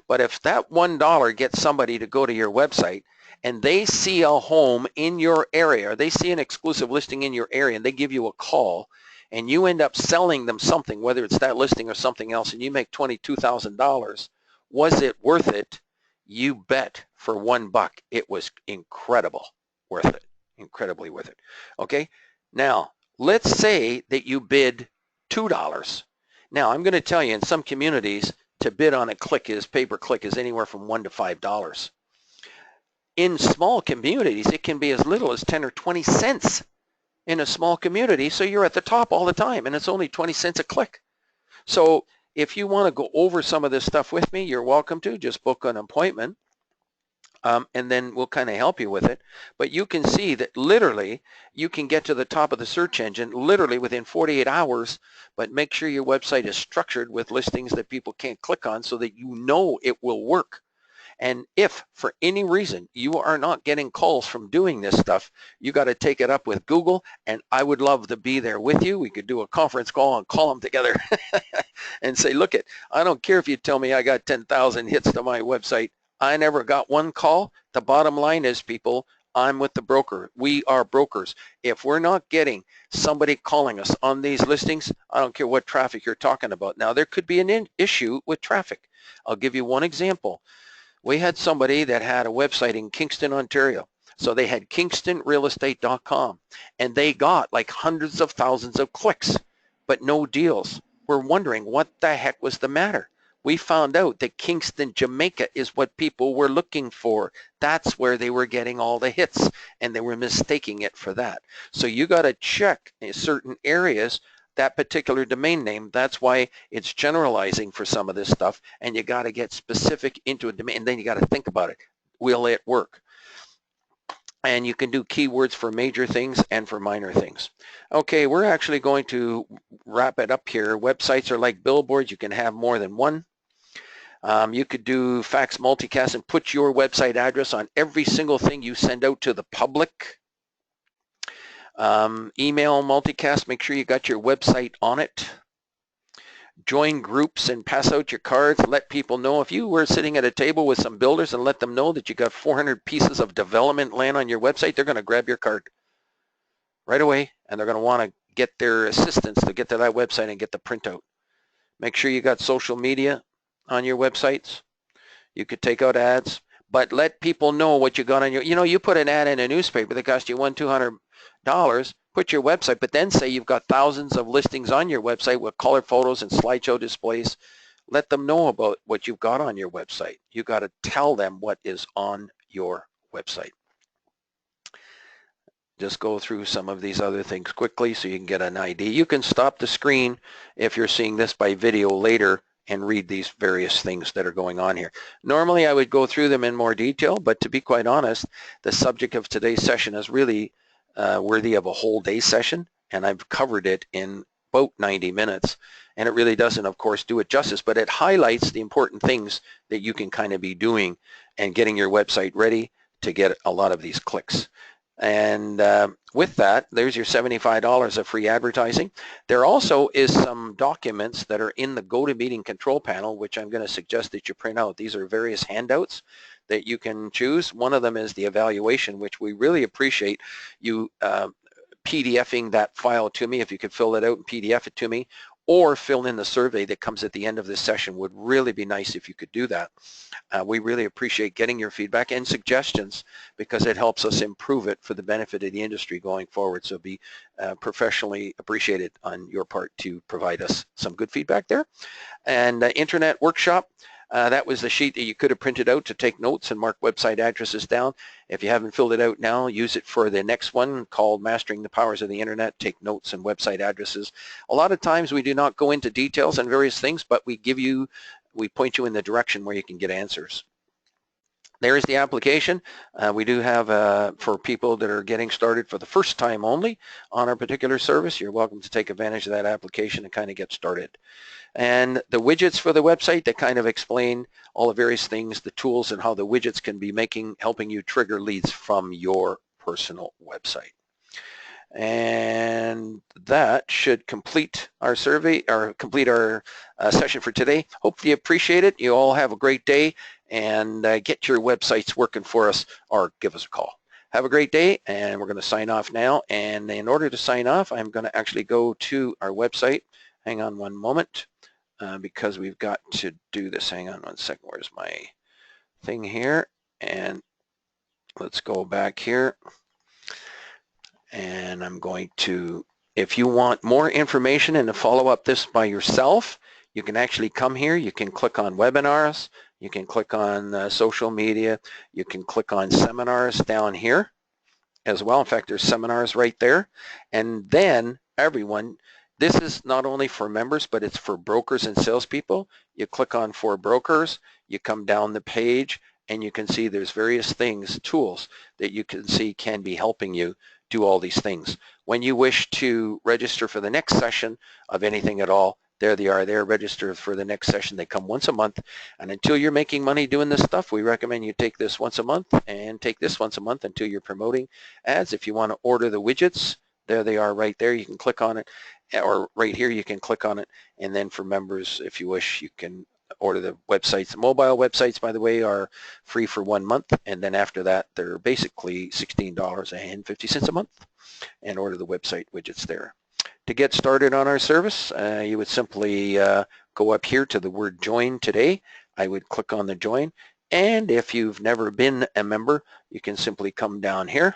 But if that $1 gets somebody to go to your website and they see a home in your area, or they see an exclusive listing in your area and they give you a call and you end up selling them something, whether it's that listing or something else, and you make $22,000, was it worth it? You bet for $1. It was incredible worth it, incredibly worth it. Okay, now let's say that you bid $2. Now I'm going to tell you, in some communities, to bid on a pay-per-click is anywhere from $1 to $5. In small communities, it can be as little as 10 or 20 cents in a small community, so you're at the top all the time, and it's only 20 cents a click. So if you want to go over some of this stuff with me, you're welcome to. Just book an appointment, and then we'll kind of help you with it. But you can see that literally you can get to the top of the search engine literally within 48 hours, but make sure your website is structured with listings that people can't click on so that you know it will work. And if for any reason you are not getting calls from doing this stuff, you got to take it up with Google, and I would love to be there with you. We could do a conference call and call them together and say, look, I don't care if you tell me I got 10,000 hits to my website. I never got one call. The bottom line is, people, I'm with the broker. We are brokers. If we're not getting somebody calling us on these listings, I don't care what traffic you're talking about. Now, there could be an issue with traffic. I'll give you one example. We had somebody that had a website in Kingston, Ontario. So they had kingstonrealestate.com, and they got like hundreds of thousands of clicks, but no deals. We're wondering what the heck was the matter. We found out that Kingston, Jamaica is what people were looking for. That's where they were getting all the hits, and they were mistaking it for that. So you got to check in certain areas that particular domain name. That's why it's generalizing for some of this stuff, and you got to get specific into a domain, and then you got to think about it. Will it work? And you can do keywords for major things and for minor things. Okay, we're actually going to wrap it up here. Websites are like billboards. You can have more than one. You could do fax multicast and put your website address on every single thing you send out to the public. Email multicast, make sure you got your website on it. Join groups and pass out your cards. Let people know. If you were sitting at a table with some builders and let them know that you got 400 pieces of development land on your website, they're going to grab your card right away, and they're going to want to get their assistants to get to that website and get the printout. Make sure you got social media on your websites. You could take out ads, but let people know what you got on your, you put an ad in a newspaper that cost you $200, put your website, but then say you've got thousands of listings on your website with color photos and slideshow displays. Let them know about what you've got on your website. You got to tell them what is on your website. Just go through some of these other things quickly so you can get an idea. You can stop the screen if you're seeing this by video later and read these various things that are going on here. Normally I would go through them in more detail, but to be quite honest, the subject of today's session is really worthy of a whole day session, and I've covered it in about 90 minutes, and it really doesn't, of course, do it justice, but it highlights the important things that you can kind of be doing and getting your website ready to get a lot of these clicks. And with that, there's your $75 of free advertising. There also is some documents that are in the GoToMeeting control panel, which I'm going to suggest that you print out. These are various handouts that you can choose. One of them is the evaluation, which we really appreciate you PDFing that file to me. If you could fill it out and PDF it to me, or fill in the survey that comes at the end of this session, would really be nice if you could do that. We really appreciate getting your feedback and suggestions because it helps us improve it for the benefit of the industry going forward. So be professionally appreciated on your part to provide us some good feedback there. And Internet Workshop, that was the sheet that you could have printed out to take notes and mark website addresses down. If you haven't filled it out now, use it for the next one called Mastering the Powers of the Internet. Take notes and website addresses. A lot of times we do not go into details on various things, but we point you in the direction where you can get answers. There's the application. We do have, for people that are getting started for the first time only on our particular service, you're welcome to take advantage of that application and kind of get started. And the widgets for the website that kind of explain all the various things, the tools, and how the widgets can be helping you trigger leads from your personal website. And that should complete our survey or complete our session for today. Hope you appreciate it. You all have a great day, and get your websites working for us or give us a call. Have a great day, and we're going to sign off now. And in order to sign off, I'm going to actually go to our website. Hang on one moment, because we've got to do this. Hang on one second. Where's my thing here? And let's go back here. And I'm going to, if you want more information and to follow up this by yourself, you can actually come here. You can click on webinars. You can click on social media. You can click on seminars down here as well. In fact, there's seminars right there. And then everyone, this is not only for members, but it's for brokers and salespeople. You click on for brokers, you come down the page, and you can see there's various things, tools that you can see can be helping you do all these things. When you wish to register for the next session of anything at all, there they are. They're registered for the next session. They come once a month. And until you're making money doing this stuff, we recommend you take this once a month and take this once a month until you're promoting ads. If you want to order the widgets, there they are right there. You can click on it, or right here you can click on it. And then for members, if you wish, you can order the websites. The mobile websites, by the way, are free for 1 month, and then after that they're basically $16.50 a month, and order the website widgets there. To get started on our service, you would simply go up here to the word join today. I would click on the join, and if you've never been a member, you can simply come down here,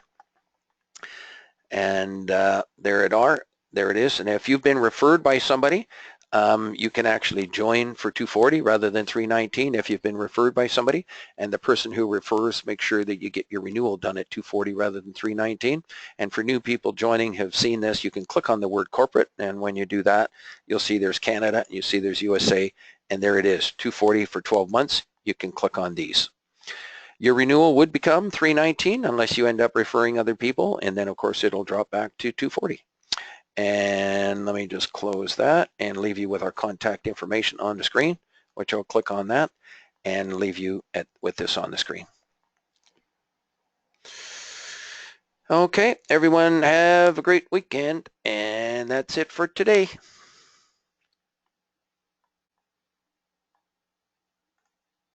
and there it is. And if you've been referred by somebody, you can actually join for $240 rather than $319 if you've been referred by somebody, and the person who refers, make sure that you get your renewal done at $240 rather than $319. And for new people joining have seen this, you can click on the word corporate, and when you do that, you'll see there's Canada, you see there's USA, and there it is, $240 for 12 months. You can click on these. Your renewal would become $319 unless you end up referring other people, and then of course it'll drop back to $240. And let me just close that and leave you with our contact information on the screen, which I'll click on that and leave you with this on the screen. Okay, everyone have a great weekend, and that's it for today.